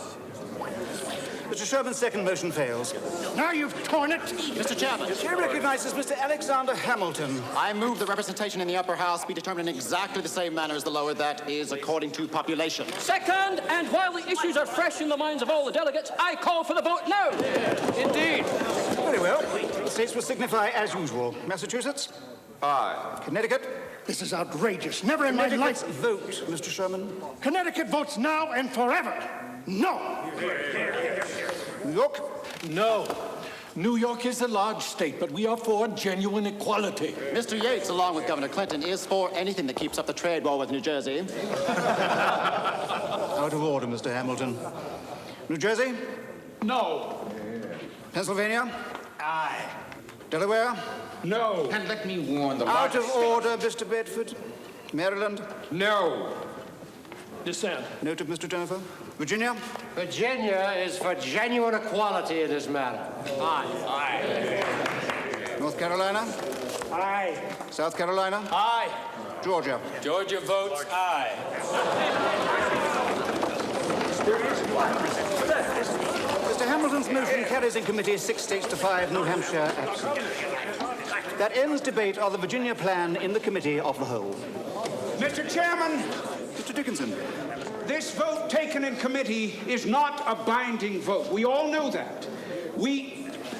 Mr. Sherman's second motion fails. Now you've torn it. Mr. Chairman. The chair recognizes Mr. Alexander Hamilton. I move the representation in the upper house be determined in exactly the same manner as the lower, that is, according to population. Second, and while the issues are fresh in the minds of all the delegates, I call for the vote now. Indeed. Very well. The states will signify as usual. Massachusetts? Aye. Connecticut? This is outrageous. Never in my life. Vote, Mr. Sherman. Connecticut votes now and forever. No. New York? No. New York is a large state, but we are for genuine equality. Mr. Yates, along with Governor Clinton, is for anything that keeps up the trade war with New Jersey. Out of order, Mr. Hamilton. New Jersey? No. Pennsylvania? Aye. Delaware? No. And let me warn the Out of largest order, Mr. Bedford. Maryland? No. Dissent. Noted, Mr. Jennifer. Virginia? Virginia is for genuine equality in this matter. Aye. Aye. North Carolina? Aye. South Carolina? Aye. Georgia? Georgia votes aye. Mr. Hamilton's motion carries in committee 6 states to 5, New Hampshire absent. That ends debate of the Virginia plan in the committee of the whole. Mr. Chairman, Mr. Dickinson. this vote taken in committee is not a binding vote. We all know that.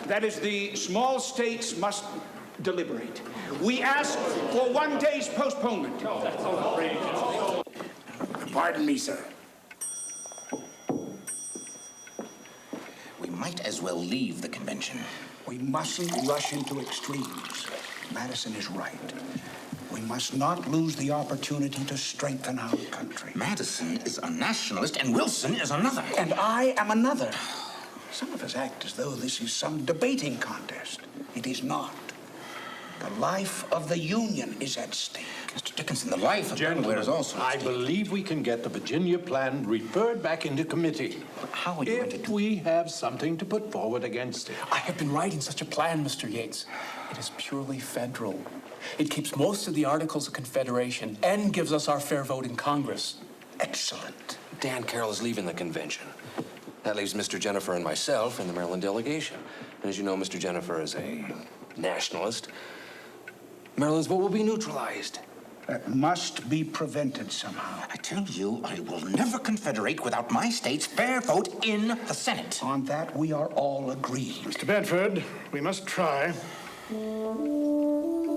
That is, the small states must deliberate. We ask for 1 day's postponement. Pardon me, sir. We might as well leave the convention. We mustn't rush into extremes. Madison is right. We must not lose the opportunity to strengthen our country. Madison is a nationalist and Wilson is another. And I am another. Some of us act as though this is some debating contest. It is not. The life of the Union is at stake. Mr. Dickinson, the life of Delaware is also at I stake. believe we can get the Virginia plan referred back into committee. How are you going to if we have something to put forward against it. I have been writing such a plan, Mr. Yates. It is purely federal. It keeps most of the Articles of Confederation and gives us our fair vote in Congress. Excellent. Dan Carroll is leaving the convention. That leaves Mr. Jennifer and myself in the Maryland delegation. And as you know, Mr. Jennifer is a nationalist. Maryland's vote will be neutralized. That must be prevented somehow. I tell you, I will never confederate without my state's fair vote in the Senate. On that, we are all agreed. Mr. Bedford, we must try.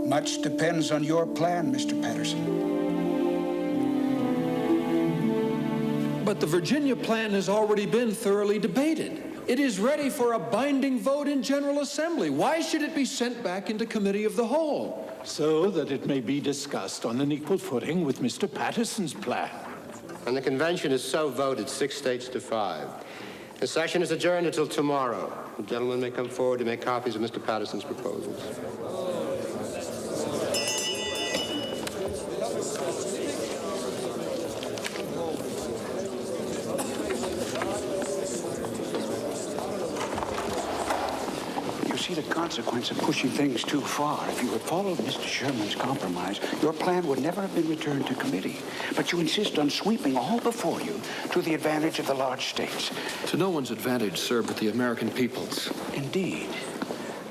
Much depends on your plan, Mr. Patterson. But the Virginia plan has already been thoroughly debated. It is ready for a binding vote in General Assembly. Why should it be sent back into Committee of the Whole? So that it may be discussed on an equal footing with Mr. Patterson's plan. And the convention is so voted, 6 states to 5. The session is adjourned until tomorrow. The gentleman may come forward to make copies of Mr. Patterson's proposals. You see the consequence of pushing things too far. If you had followed Mr. Sherman's compromise, your plan would never have been returned to committee. But you insist on sweeping all before you to the advantage of the large states. To no one's advantage, sir, but the American people's. Indeed.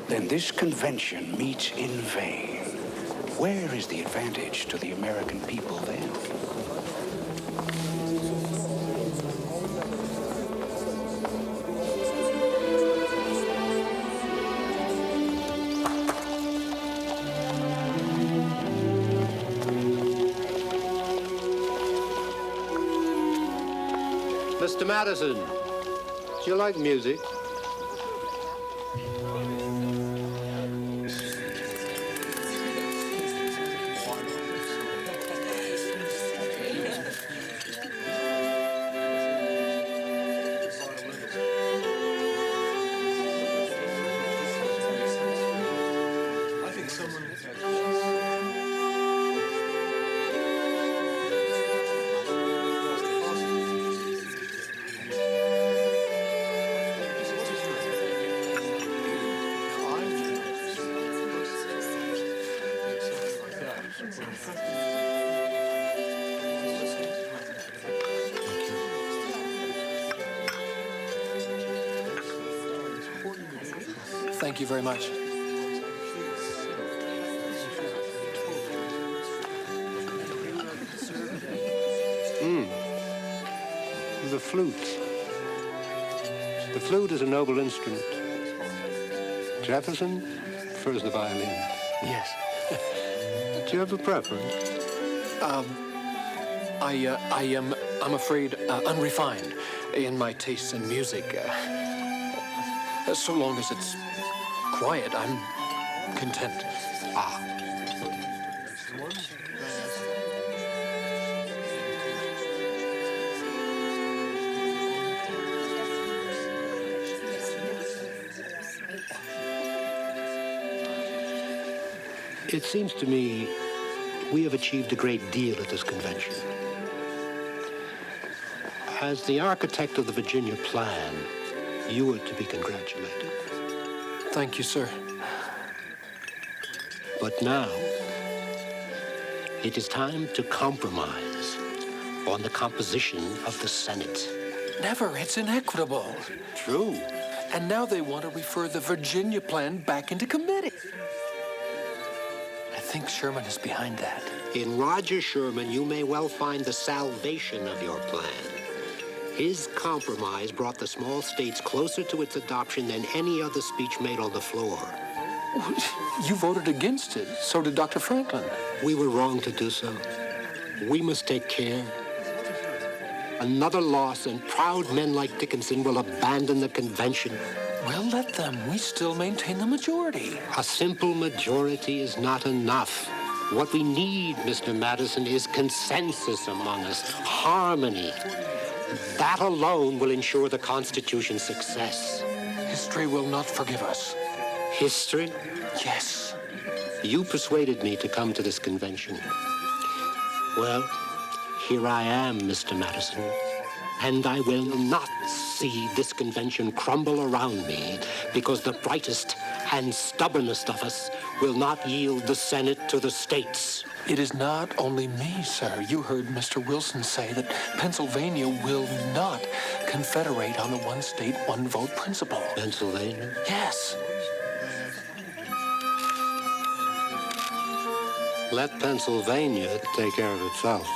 Then this convention meets in vain. Where is the advantage to the American people then? Mr. Madison, do you like music? Thank you very much. The flute. The flute is a noble instrument. Jefferson prefers the violin. Yes. Do you have a preference? I'm afraid, unrefined in my tastes in music. So long as it's quiet, I'm content. It seems to me we have achieved a great deal at this convention. As the architect of the Virginia plan, you are to be congratulated. Thank you, sir. But now, it is time to compromise on the composition of the Senate. Never. It's inequitable. True. And now they want to refer the Virginia plan back into committee. I think Sherman is behind that. In Roger Sherman, you may well find the salvation of your plan. His compromise brought the small states closer to its adoption than any other speech made on the floor. You voted against it. So did Dr. Franklin. We were wrong to do so. We must take care. Another loss, and proud men like Dickinson will abandon the convention. Well, let them. We still maintain the majority. A simple majority is not enough. What we need, Mr. Madison, is consensus among us, harmony. That alone will ensure the Constitution's success. History will not forgive us. History? Yes. You persuaded me to come to this convention. Well, here I am, Mr. Madison, and I will not see this convention crumble around me because the brightest and stubbornest of us will not yield the Senate to the states. It is not only me, sir. You heard Mr. Wilson say that Pennsylvania will not confederate on the one-state, one-vote principle. Pennsylvania? Yes. Let Pennsylvania take care of itself.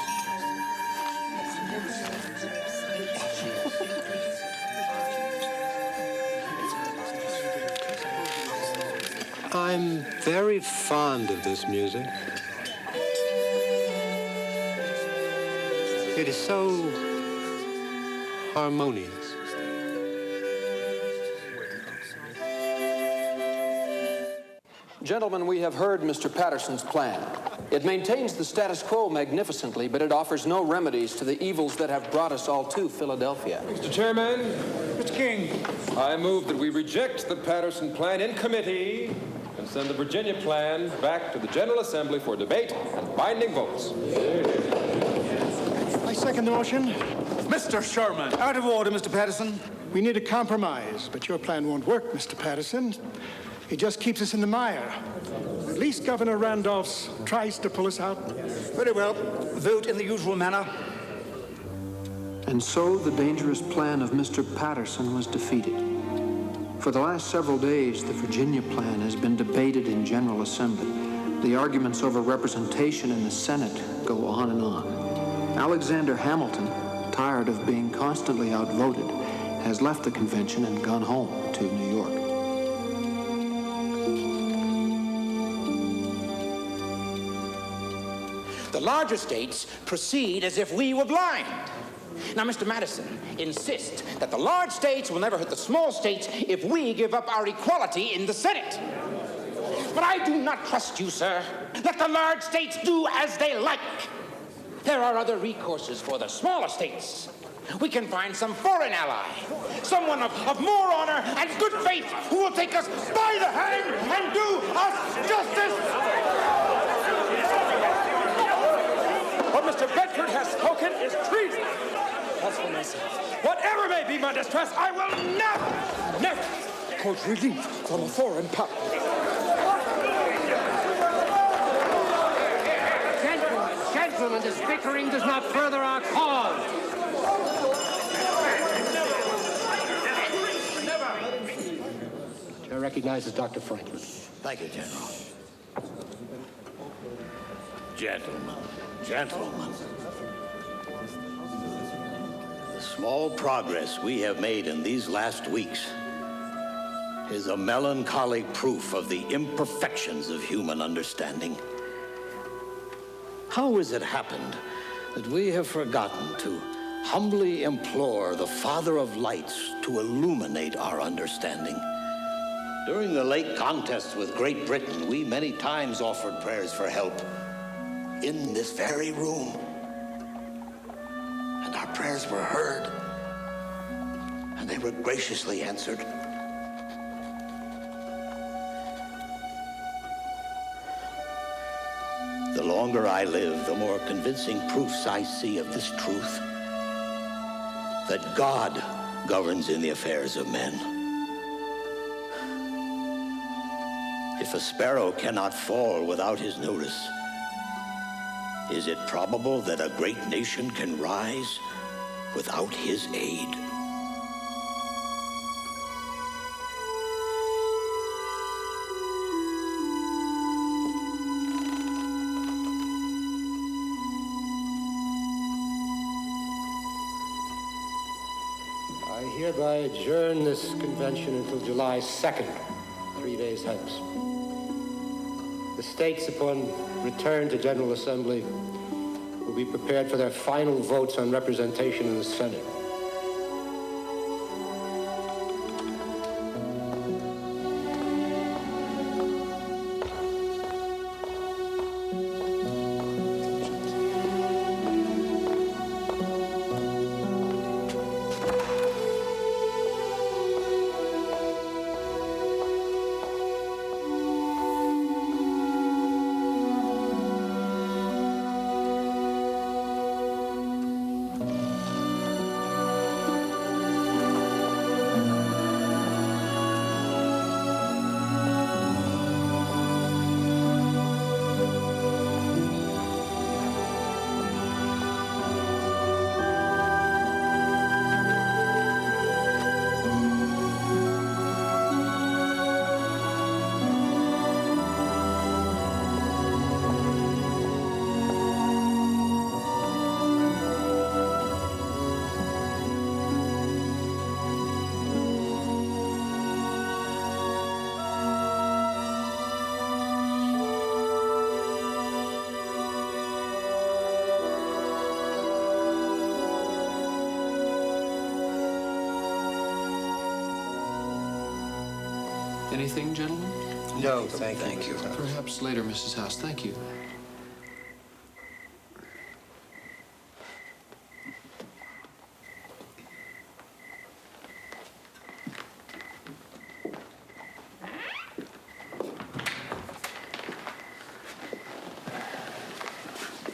I'm very fond of this music. It is so harmonious. Gentlemen, we have heard Mr. Patterson's plan. It maintains the status quo magnificently, but it offers no remedies to the evils that have brought us all to Philadelphia. Mr. Chairman, Mr. King, I move that we reject the Patterson plan in committee and send the Virginia plan back to the General Assembly for debate and binding votes. I second the motion. Mr. Sherman. out of order, Mr. Patterson. We need a compromise, but your plan won't work, Mr. Patterson. It just keeps us in the mire. At least Governor Randolph tries to pull us out. Very well. Vote in the usual manner. And so the dangerous plan of Mr. Patterson was defeated. For the last several days, the Virginia plan has been debated in General Assembly. The arguments over representation in the Senate go on and on. Alexander Hamilton, tired of being constantly outvoted, has left the convention and gone home to New York. The larger states proceed as if we were blind. Now, Mr. Madison insists that the large states will never hurt the small states if we give up our equality in the Senate. But I do not trust you, sir. Let the large states do as they like. There are other recourses for the smaller states. We can find some foreign ally, someone of more honor and good faith who will take us by the hand and do us justice. What Mr. Bedford has spoken is treason. As for myself, whatever may be my distress, I will never court relief from a foreign power. Gentlemen, this bickering does not further our cause. Chair recognizes Dr. Franklin. Thank you, General. Gentlemen. The small progress we have made in these last weeks is a melancholy proof of the imperfections of human understanding. How has it happened that we have forgotten to humbly implore the Father of Lights to illuminate our understanding? During the late contests with Great Britain, we many times offered prayers for help in this very room. And our prayers were heard, and they were graciously answered. The longer I live, the more convincing proofs I see of this truth, that God governs in the affairs of men. If a sparrow cannot fall without his notice, is it probable that a great nation can rise without his aid? I hereby adjourn this convention until July 2nd, 3 days hence. The states, upon return to General Assembly, will be prepared for their final votes on representation in the Senate. Anything, gentlemen? No, thank you. Perhaps later, Mrs. House. Thank you.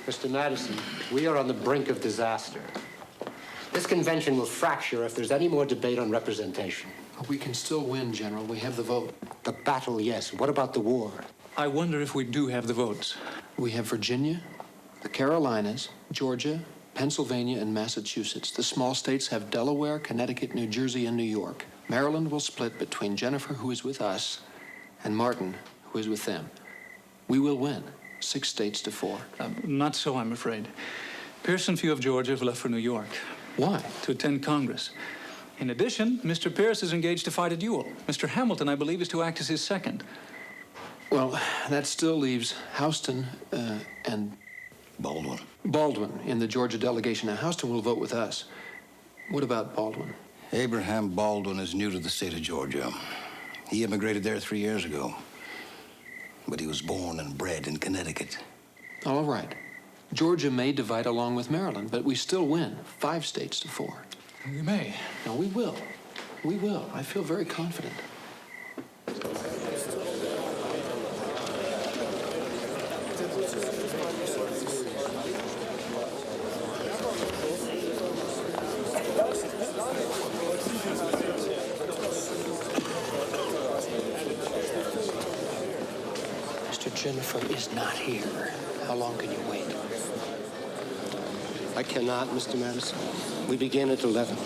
Mr. Madison, we are on the brink of disaster. This convention will fracture if there's any more debate on representation. We can still win, General. We have the vote. The battle, yes. What about the war? I wonder if we do have the votes. We have Virginia, the Carolinas, Georgia, Pennsylvania, and Massachusetts. The small states have Delaware, Connecticut, New Jersey, and New York. Maryland will split between Jennifer, who is with us, and Martin, who is with them. We will win, 6 states to 4. Not so, I'm afraid. Pierce and few of Georgia have left for New York. Why? To attend Congress. In addition, Mr. Pierce is engaged to fight a duel. Mr. Hamilton, I believe, is to act as his second. Well, that still leaves Houston and Baldwin in the Georgia delegation. Now, Houston will vote with us. What about Baldwin? Abraham Baldwin is new to the state of Georgia. He immigrated there 3 years ago. But he was born and bred in Connecticut. All right. Georgia may divide along with Maryland, but we still win, 5 states to 4. We may. No, we will. We will. I feel very confident. Mr. Jennifer is not here. How long can you wait? I cannot, Mr. Madison. We begin at 11.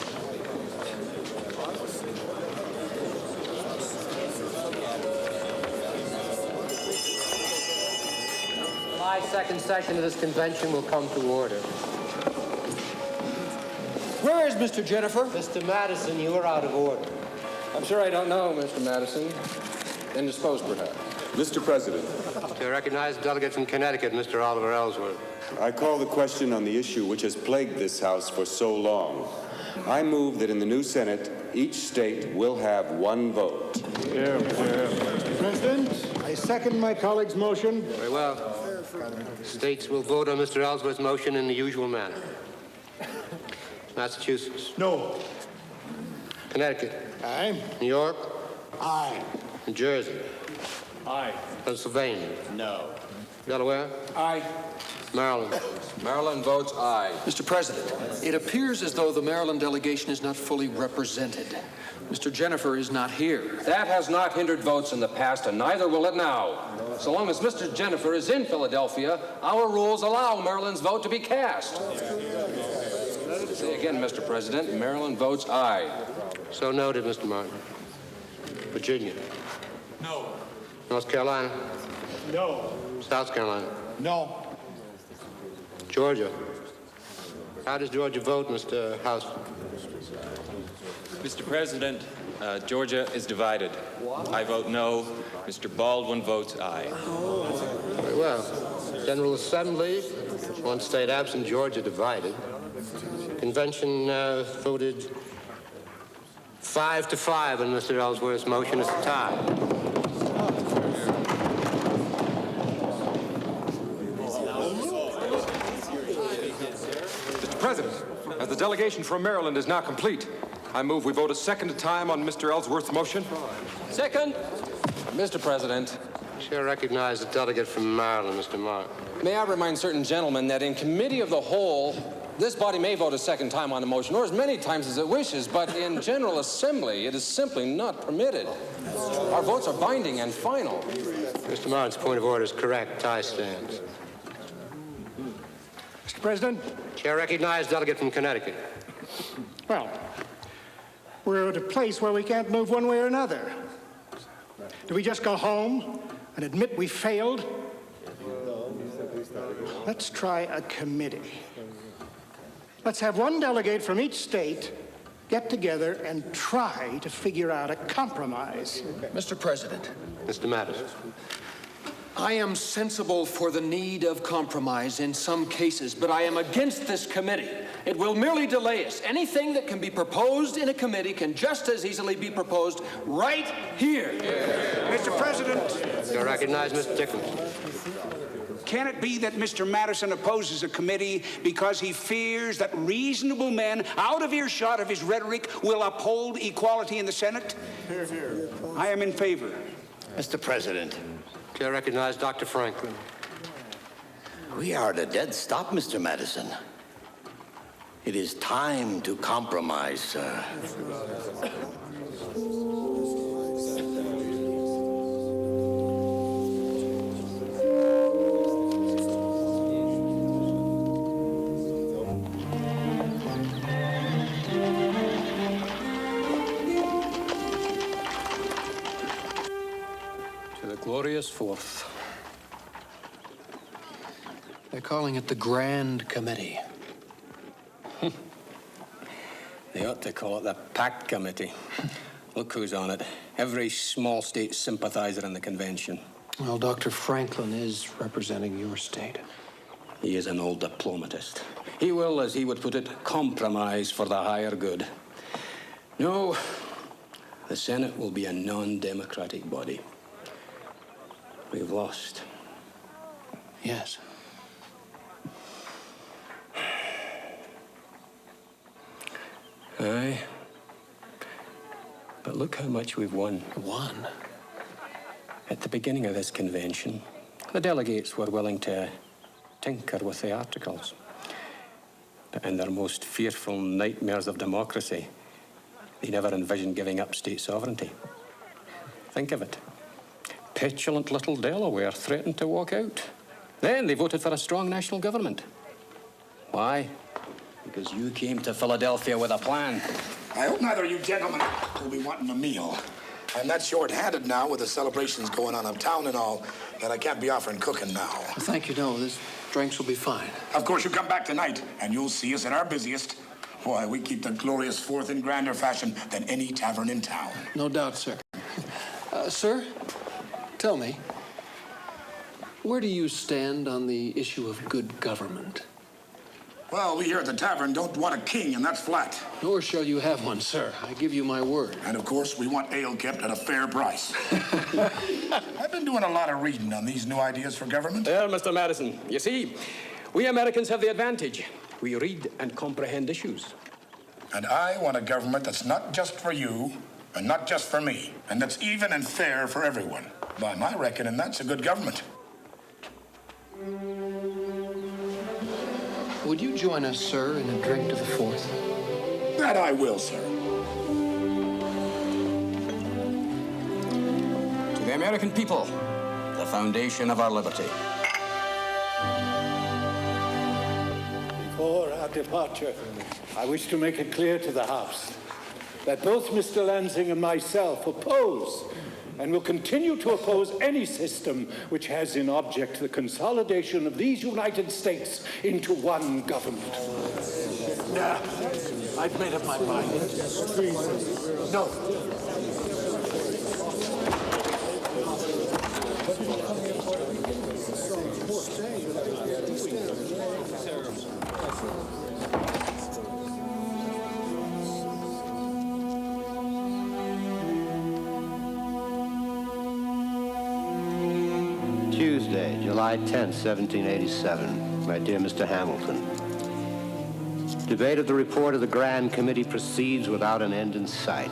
My second session of this convention will come to order. Where is Mr. Jennifer? Mr. Madison, you are out of order. I'm sure I don't know, Mr. Madison. Indisposed, perhaps. Mr. President, To recognize the delegate from Connecticut, Mr. Oliver Ellsworth. I call the question on the issue which has plagued this House for so long. I move that in the new Senate, each state will have 1 vote. Mr. President, I second my colleague's motion. Very well. States will vote on Mr. Ellsworth's motion in the usual manner. Massachusetts. No. Connecticut. Aye. New York. Aye. New Jersey. Aye. Pennsylvania. No. Delaware. Aye. Maryland. Maryland votes aye. Mr. President, it appears as though the Maryland delegation is not fully represented. Mr. Jennifer is not here. That has not hindered votes in the past, and neither will it now. So long as Mr. Jennifer is in Philadelphia, our rules allow Maryland's vote to be cast. Say again, Mr. President, Maryland votes aye. So noted, Mr. Martin. Virginia. No. North Carolina. No. South Carolina. No. Georgia. How does Georgia vote, Mr. Houston? Mr. President, Georgia is divided. I vote no. Mr. Baldwin votes aye. Very well. General Assembly, 1 state absent, Georgia divided. Convention voted 5 to 5 on Mr. Ellsworth's motion. It's a tie. Mr. President, as the delegation from Maryland is now complete, I move we vote a second time on Mr. Ellsworth's motion. Second. Mr. President. Shall recognize the delegate from Maryland, Mr. Martin. May I remind certain gentlemen that in committee of the whole, this body may vote a second time on a motion, or as many times as it wishes, but in General Assembly, it is simply not permitted. Our votes are binding and final. Mr. Martin's point of order is correct. Tie stands. Mr. President? Chair recognizes delegate from Connecticut. Well, we're at a place where we can't move one way or another. Do we just go home and admit we failed? Let's try a committee. Let's have 1 delegate from each state get together and try to figure out a compromise. Mr. President. Mr. Madison. I am sensible for the need of compromise in some cases, but I am against this committee. It will merely delay us. Anything that can be proposed in a committee can just as easily be proposed right here. Mr. President. I recognize Mr. Dickinson. Can it be that Mr. Madison opposes a committee because he fears that reasonable men, out of earshot of his rhetoric, will uphold equality in the Senate? Hear, hear. I am in favor. Mr. President. I recognize Dr. Franklin. We are at a dead stop, Mr. Madison. It is time to compromise, sir. Glorious Fourth. They're calling it the Grand Committee. They ought to call it the Pact Committee. Look who's on it. Every small state sympathizer in the convention. Well, Dr. Franklin is representing your state. He is an old diplomatist. He will, as he would put it, compromise for the higher good. No, the Senate will be a non-democratic body. We've lost. Yes. Aye. But look how much we've won. Won? At the beginning of this convention, the delegates were willing to tinker with the articles. But in their most fearful nightmares of democracy, they never envisioned giving up state sovereignty. Think of it. Petulant little Delaware threatened to walk out. Then they voted for a strong national government. Why? Because you came to Philadelphia with a plan. I hope neither of you gentlemen will be wanting a meal. I'm that short-handed now with the celebrations going on uptown and all that I can't be offering cooking now. Thank you, no. This drinks will be fine. Of course, you come back tonight, and you'll see us at our busiest. Boy, we keep the glorious Fourth in grander fashion than any tavern in town. No doubt, sir. Sir, tell me, where do you stand on the issue of good government? Well, we here at the tavern don't want a king, and that's flat. Nor shall you have one, sir. I give you my word. And, of course, we want ale kept at a fair price. I've been doing a lot of reading on these new ideas for government. Well, Mr. Madison, you see, we Americans have the advantage. We read and comprehend issues. And I want a government that's not just for you, and not just for me, and that's even and fair for everyone. By my reckoning, that's a good government. Would you join us, sir, in a drink to the Fourth? That I will, sir. To the American people, the foundation of our liberty. Before our departure, I wish to make it clear to the House that both Mr. Lansing and myself oppose and will continue to oppose any system which has in object the consolidation of these United States into one government. Yeah, I've made up my mind. No. Tuesday, July 10th, 1787. My dear Mr. Hamilton. Debate of the report of the Grand Committee proceeds without an end in sight.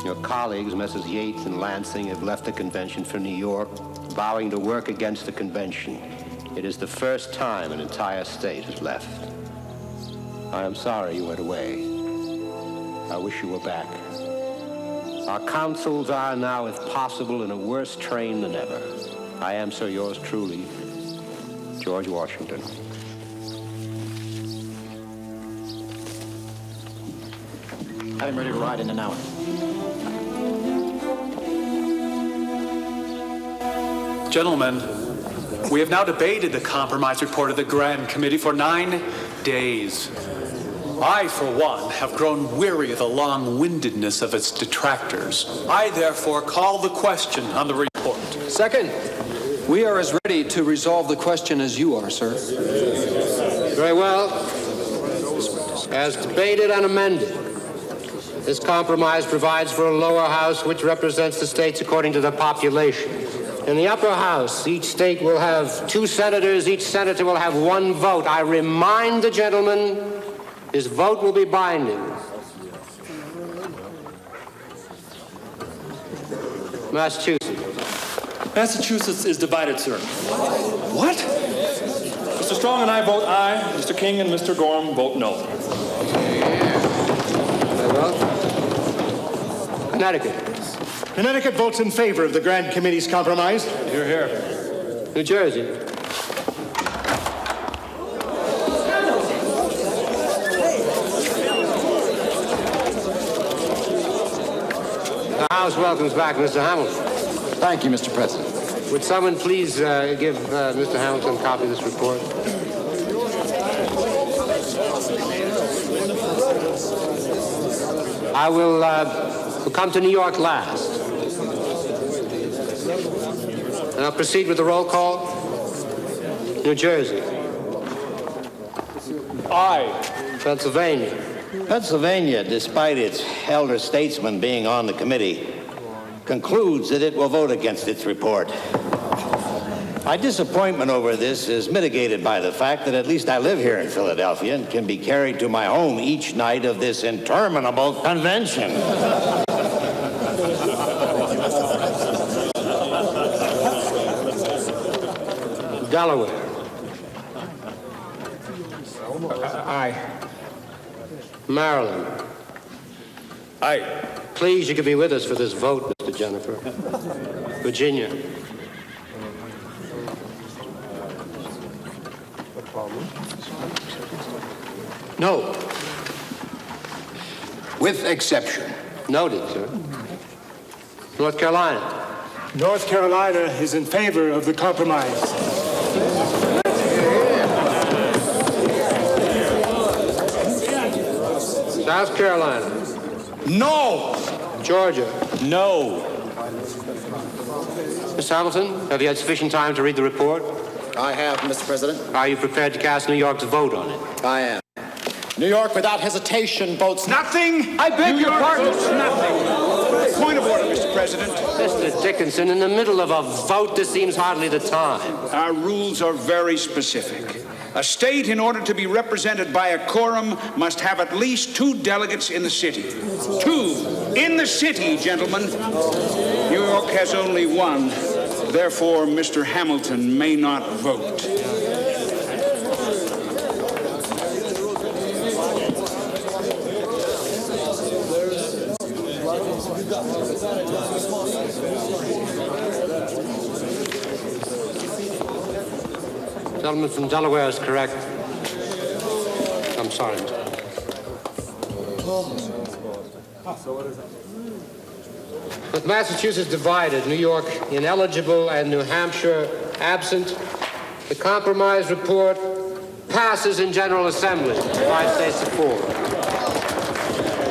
Your colleagues, Messrs. Yates and Lansing, have left the convention for New York, vowing to work against the convention. It is the first time an entire state has left. I am sorry you went away. I wish you were back. Our councils are now, if possible, in a worse train than ever. I am, sir, yours truly, George Washington. I'm ready to ride in an hour. Gentlemen, we have now debated the compromise report of the Grand Committee for 9 days. I, for one, have grown weary of the long-windedness of its detractors. I, therefore, call the question on the report. Second. We are as ready to resolve the question as you are, sir. Very well. As debated and amended, this compromise provides for a lower house which represents the states according to their population. In the upper house, each state will have 2 senators. Each senator will have 1 vote. I remind the gentleman, his vote will be binding. Massachusetts. Massachusetts is divided, sir. What? Mr. Strong and I vote aye. Mr. King and Mr. Gorham vote no. Very well. Connecticut. Connecticut votes in favor of the Grand Committee's compromise. Hear, hear. New Jersey. The House welcomes back Mr. Hamilton. Thank you, Mr. President. Would someone please give Mr. Hamilton a copy of this report? I will we'll come to New York last. And I'll proceed with the roll call. New Jersey. Aye. Pennsylvania. Pennsylvania, despite its elder statesmen being on the committee, concludes that it will vote against its report. My disappointment over this is mitigated by the fact that at least I live here in Philadelphia and can be carried to my home each night of this interminable convention. Delaware. Aye. Maryland. Aye. Please, you can be with us for this vote, Mr. Jennifer. Virginia. No. With exception. Noted, sir. North Carolina. North Carolina is in favor of the compromise. South Carolina. No! Georgia. No. Mr. Hamilton, have you had sufficient time to read the report? I have, Mr. President. Are you prepared to cast New York's vote on it? I am. New York, without hesitation, votes nothing. I beg your pardon. Nothing. Point of order, Mr. President. Mr. Dickinson, in the middle of a vote, this seems hardly the time. Our rules are very specific. A state, in order to be represented by a quorum, must have at least 2 delegates in the city. 2 in the city, gentlemen. New York has only 1. Therefore, Mr. Hamilton may not vote. Gentleman from Delaware is correct. I'm sorry. With Massachusetts divided, New York ineligible, and New Hampshire absent, the compromise report passes in General Assembly. 5 states to 4.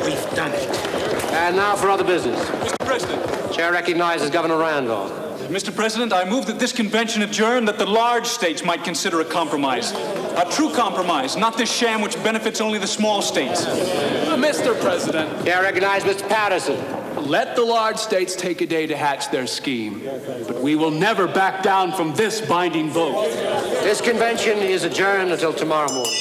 We've done it. And now for other business. Mr. President. Chair recognizes Governor Randolph. Mr. President, I move that this convention adjourn that the large states might consider a compromise. A true compromise, not this sham which benefits only the small states. Mr. President. Chair recognizes Mr. Patterson. Let the large states take a day to hatch their scheme. But we will never back down from this binding vote. This convention is adjourned until tomorrow morning.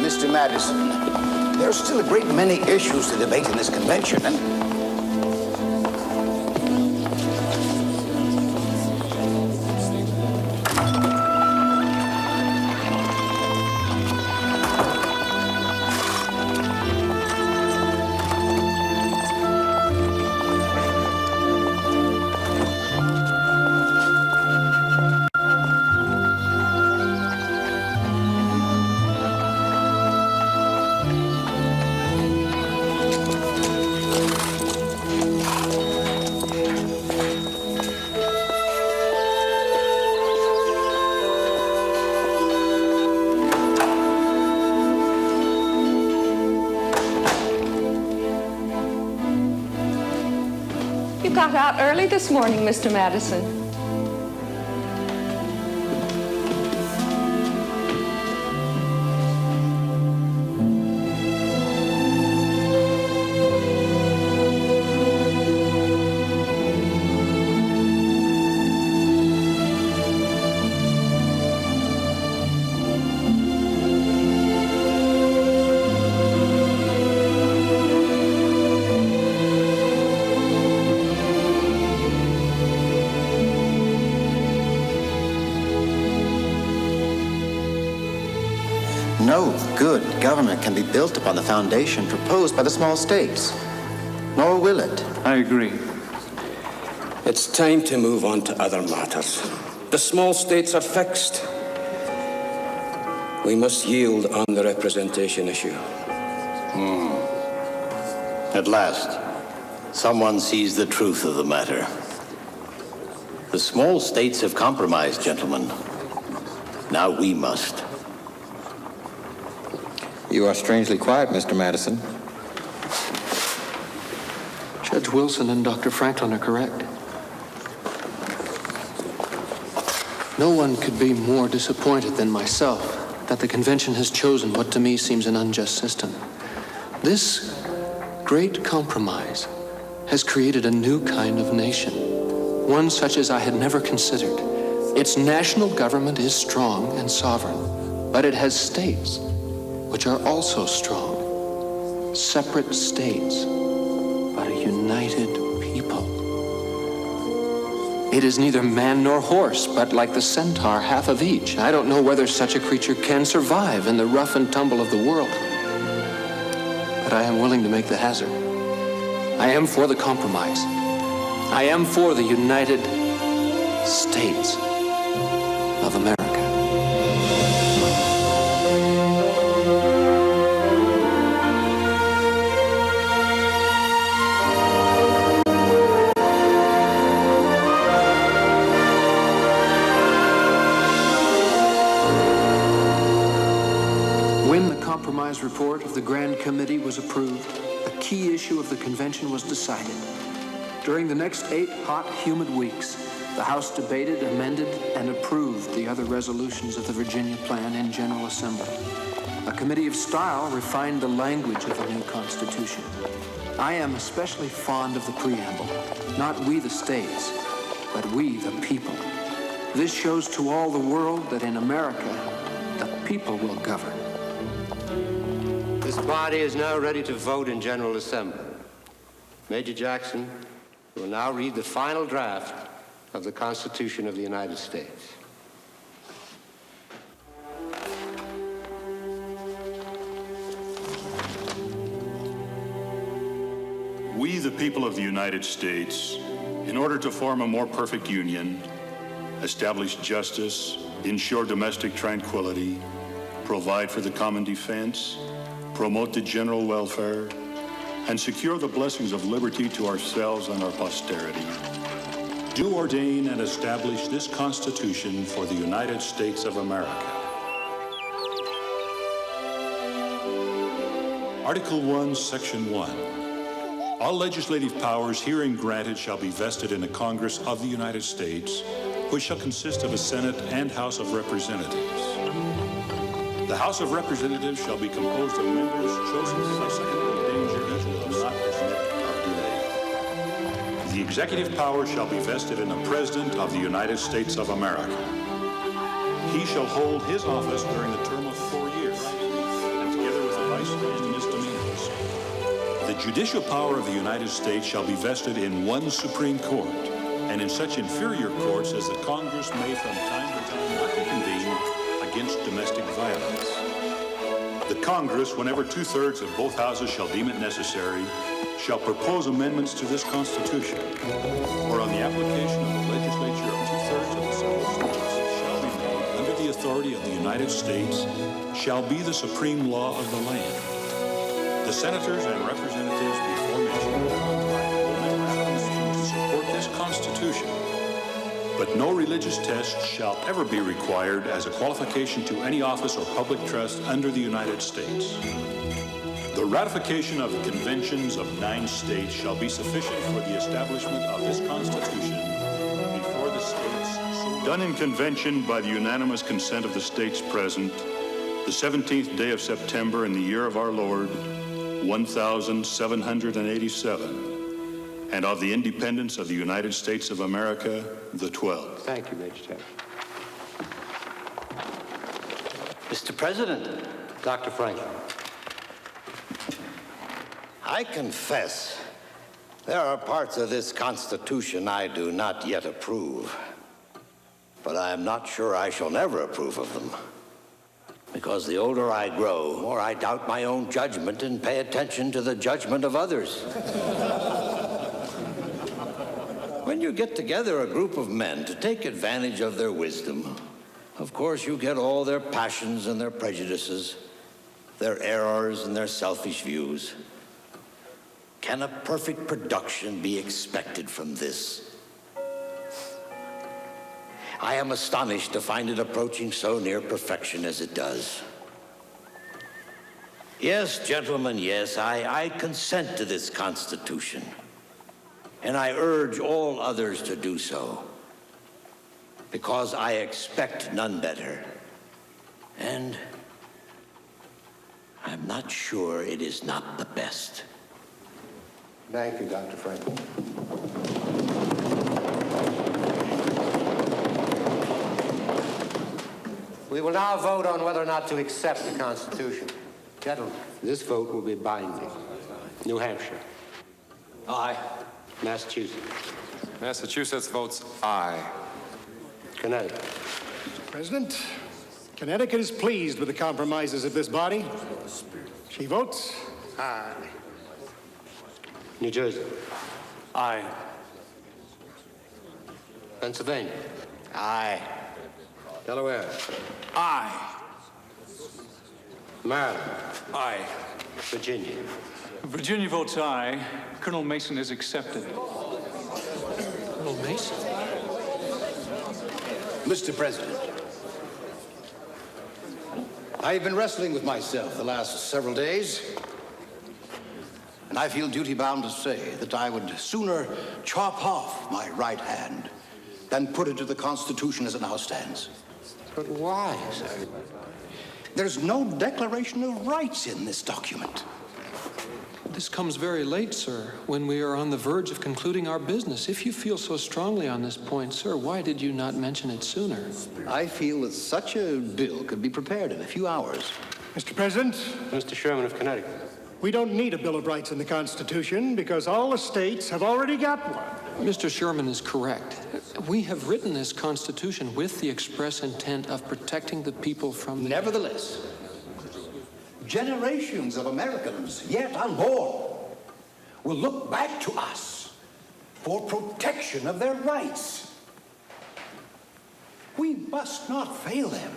Mr. Madison, there's still a great many issues to debate in this convention, and got out early this morning, Mr. Madison. No good government can be built upon the foundation proposed by the small states, nor will it. I agree. It's time to move on to other matters. The small states are fixed. We must yield on the representation issue. At last, someone sees the truth of the matter. The small states have compromised, gentlemen. Now we must. You are strangely quiet, Mr. Madison. Judge Wilson and Dr. Franklin are correct. No one could be more disappointed than myself that the convention has chosen what to me seems an unjust system. This great compromise has created a new kind of nation, one such as I had never considered. Its national government is strong and sovereign, but it has states which are also strong, separate states, but a united people. It is neither man nor horse, but like the centaur, half of each. I don't know whether such a creature can survive in the rough and tumble of the world, but I am willing to make the hazard. I am for the compromise. I am for the United States of America. Report of the Grand Committee was approved, a key issue of the convention was decided. During the next 8 hot, humid weeks, the House debated, amended, and approved the other resolutions of the Virginia Plan in General Assembly. A committee of style refined the language of the new Constitution. I am especially fond of the preamble, not we the states, but we the people. This shows to all the world that in America, the people will govern. This body is now ready to vote in General Assembly. Major Jackson will now read the final draft of the Constitution of the United States. We, the people of the United States, in order to form a more perfect union, establish justice, ensure domestic tranquility, provide for the common defense, promote the general welfare, and secure the blessings of liberty to ourselves and our posterity, do ordain and establish this Constitution for the United States of America. Article 1, Section 1. All legislative powers herein granted shall be vested in a Congress of the United States, which shall consist of a Senate and House of Representatives. The House of Representatives shall be composed of members chosen by secondary danger as will not admit of delay. The executive power shall be vested in the President of the United States of America. He shall hold his office during the term of 4 years, and together with the vice and misdemeanors. The judicial power of the United States shall be vested in one Supreme Court, and in such inferior courts as the Congress may from time to time not convene against domestic violence. The Congress, whenever 2/3 of both houses shall deem it necessary, shall propose amendments to this Constitution, or on the application of the legislature of 2/3 of the several states shall be made under the authority of the United States, shall be the supreme law of the land. The senators and representatives before mentioned will make resolutions to support this Constitution, but no religious test shall ever be required as a qualification to any office or public trust under the United States. The ratification of the conventions of 9 states shall be sufficient for the establishment of this Constitution before the states. Done in convention by the unanimous consent of the states present, the 17th day of September in the year of our Lord, 1787, and of the independence of the United States of America, the 12th. Thank you, Major General. Mr. President, Dr. Franklin. I confess, there are parts of this Constitution I do not yet approve. But I am not sure I shall never approve of them. Because the older I grow, the more I doubt my own judgment and pay attention to the judgment of others. When you get together a group of men to take advantage of their wisdom, of course you get all their passions and their prejudices, their errors and their selfish views. Can a perfect production be expected from this? I am astonished to find it approaching so near perfection as it does. Yes, gentlemen, yes, I consent to this Constitution, and I urge all others to do so, because I expect none better, and I'm not sure it is not the best. Thank you, Dr. Franklin. We will now vote on whether or not to accept the Constitution. Gentlemen, this vote will be binding. New Hampshire. Aye. Massachusetts. Massachusetts votes aye. Connecticut. Mr. President, Connecticut is pleased with the compromises of this body. She votes aye. New Jersey. Aye. Pennsylvania. Aye. Delaware. Aye. Maryland. Aye. Virginia. Virginia votes aye. Colonel Mason is accepted. Colonel Mason? Mr. President, I've been wrestling with myself the last several days, and I feel duty-bound to say that I would sooner chop off my right hand than put it to the Constitution as it now stands. But why, sir? There's no Declaration of Rights in this document. This comes very late, sir, when we are on the verge of concluding our business. If you feel so strongly on this point, sir, why did you not mention it sooner? I feel that such a bill could be prepared in a few hours. Mr. President, Mr. Sherman of Connecticut. we don't need a Bill of Rights in the Constitution because all the states have already got one. Mr. Sherman is correct. We have written this Constitution with the express intent of protecting the people from the... Nevertheless, generations of Americans yet unborn will look back to us for protection of their rights. We must not fail them.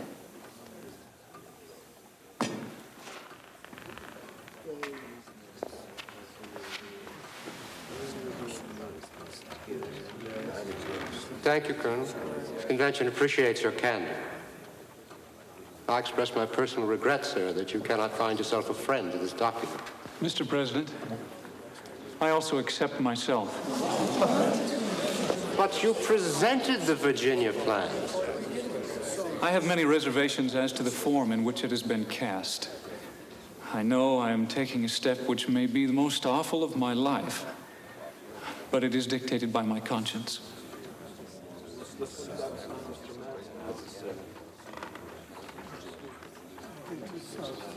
Thank you, Colonel. This convention appreciates your candor. I express my personal regret, sir, that you cannot find yourself a friend to this document. Mr. President, I also accept myself. But you presented the Virginia plan. I have many reservations as to the form in which it has been cast. I know I am taking a step which may be the most awful of my life, but it is dictated by my conscience.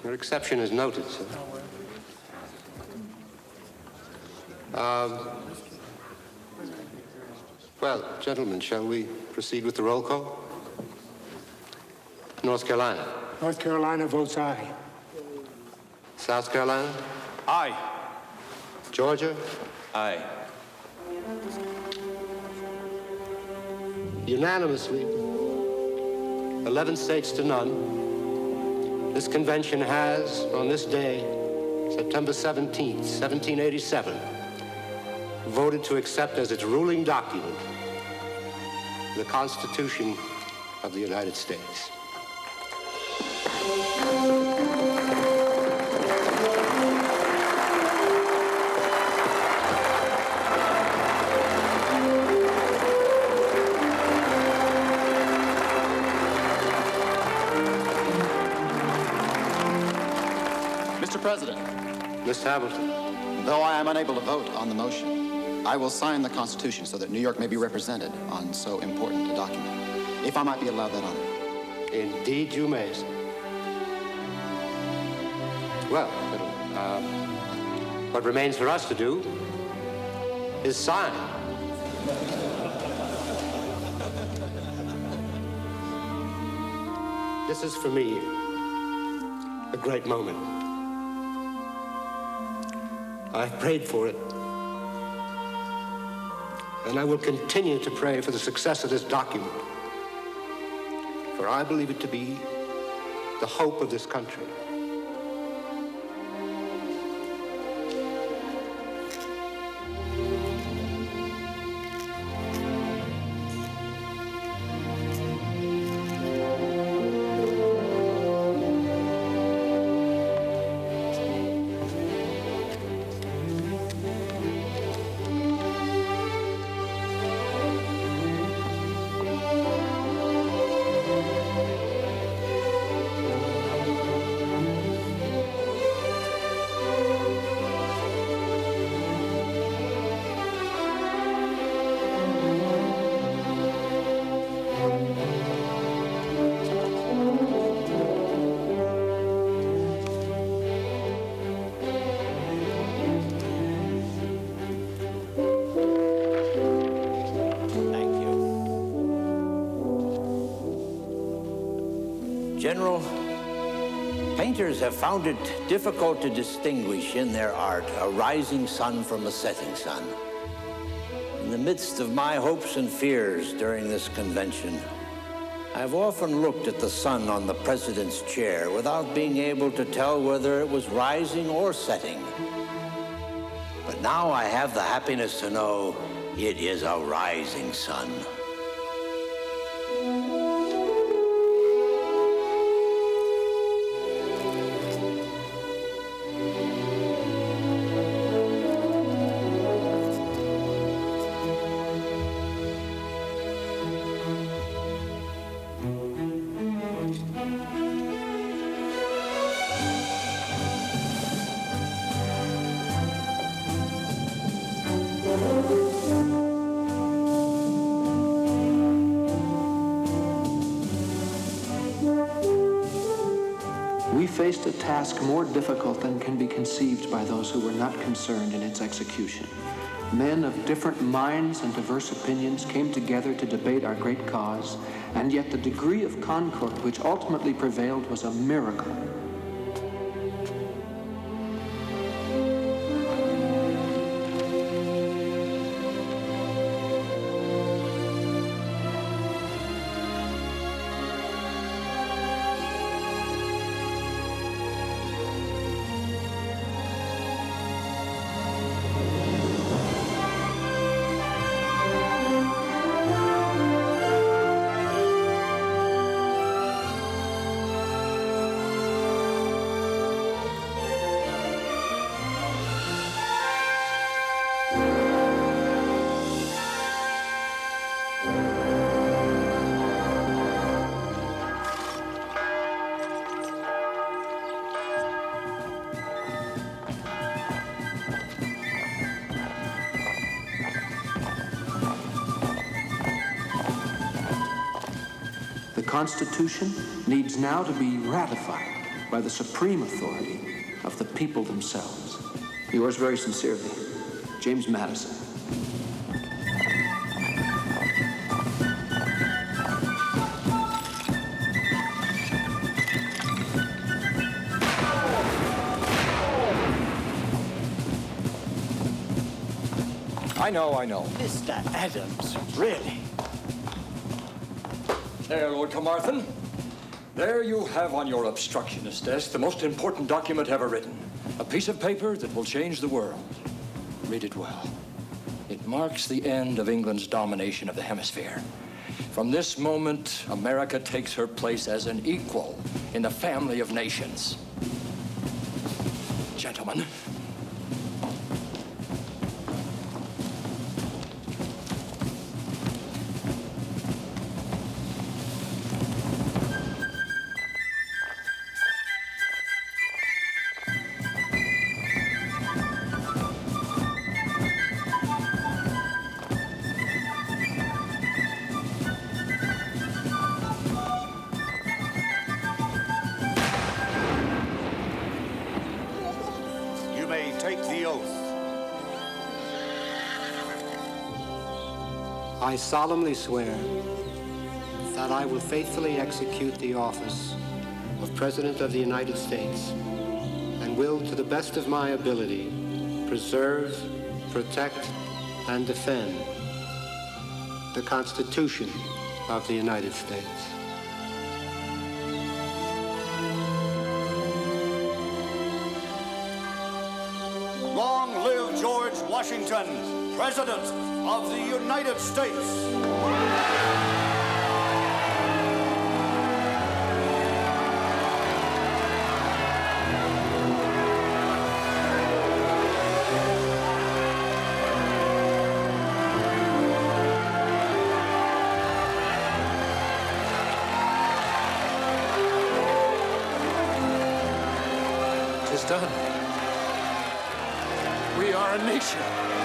Your exception is noted, sir. Well, gentlemen, shall we proceed with the roll call? North Carolina. North Carolina votes aye. South Carolina. Aye. Georgia. Aye. Unanimously, 11 states to none, this convention has, on this day, September 17th, 1787, voted to accept as its ruling document the Constitution of the United States. President. Mr. Hamilton. Though I am unable to vote on the motion, I will sign the Constitution so that New York may be represented on so important a document. If I might be allowed that honor. Indeed you may, sir. Well, what remains for us to do is sign. This is, for me, a great moment. I've prayed for it, and I will continue to pray for the success of this document, for I believe it to be the hope of this country. General, painters have found it difficult to distinguish in their art a rising sun from a setting sun. In the midst of my hopes and fears during this convention, I've often looked at the sun on the president's chair without being able to tell whether it was rising or setting. But now I have the happiness to know it is a rising sun. We faced a task more difficult than can be conceived by those who were not concerned in its execution. Men of different minds and diverse opinions came together to debate our great cause, and yet the degree of concord which ultimately prevailed was a miracle. The Constitution needs now to be ratified by the supreme authority of the people themselves. Yours very sincerely, James Madison. I know. Mr. Adams, really? There, Lord Carmarthen. There you have on your obstructionist desk the most important document ever written. A piece of paper that will change the world. Read it well. It marks the end of England's domination of the hemisphere. From this moment, America takes her place as an equal in the family of nations. Gentlemen. I solemnly swear that I will faithfully execute the office of President of the United States and will, to the best of my ability, preserve, protect, and defend the Constitution of the United States. Long live George Washington, President of the United States. It is done. We are a nation.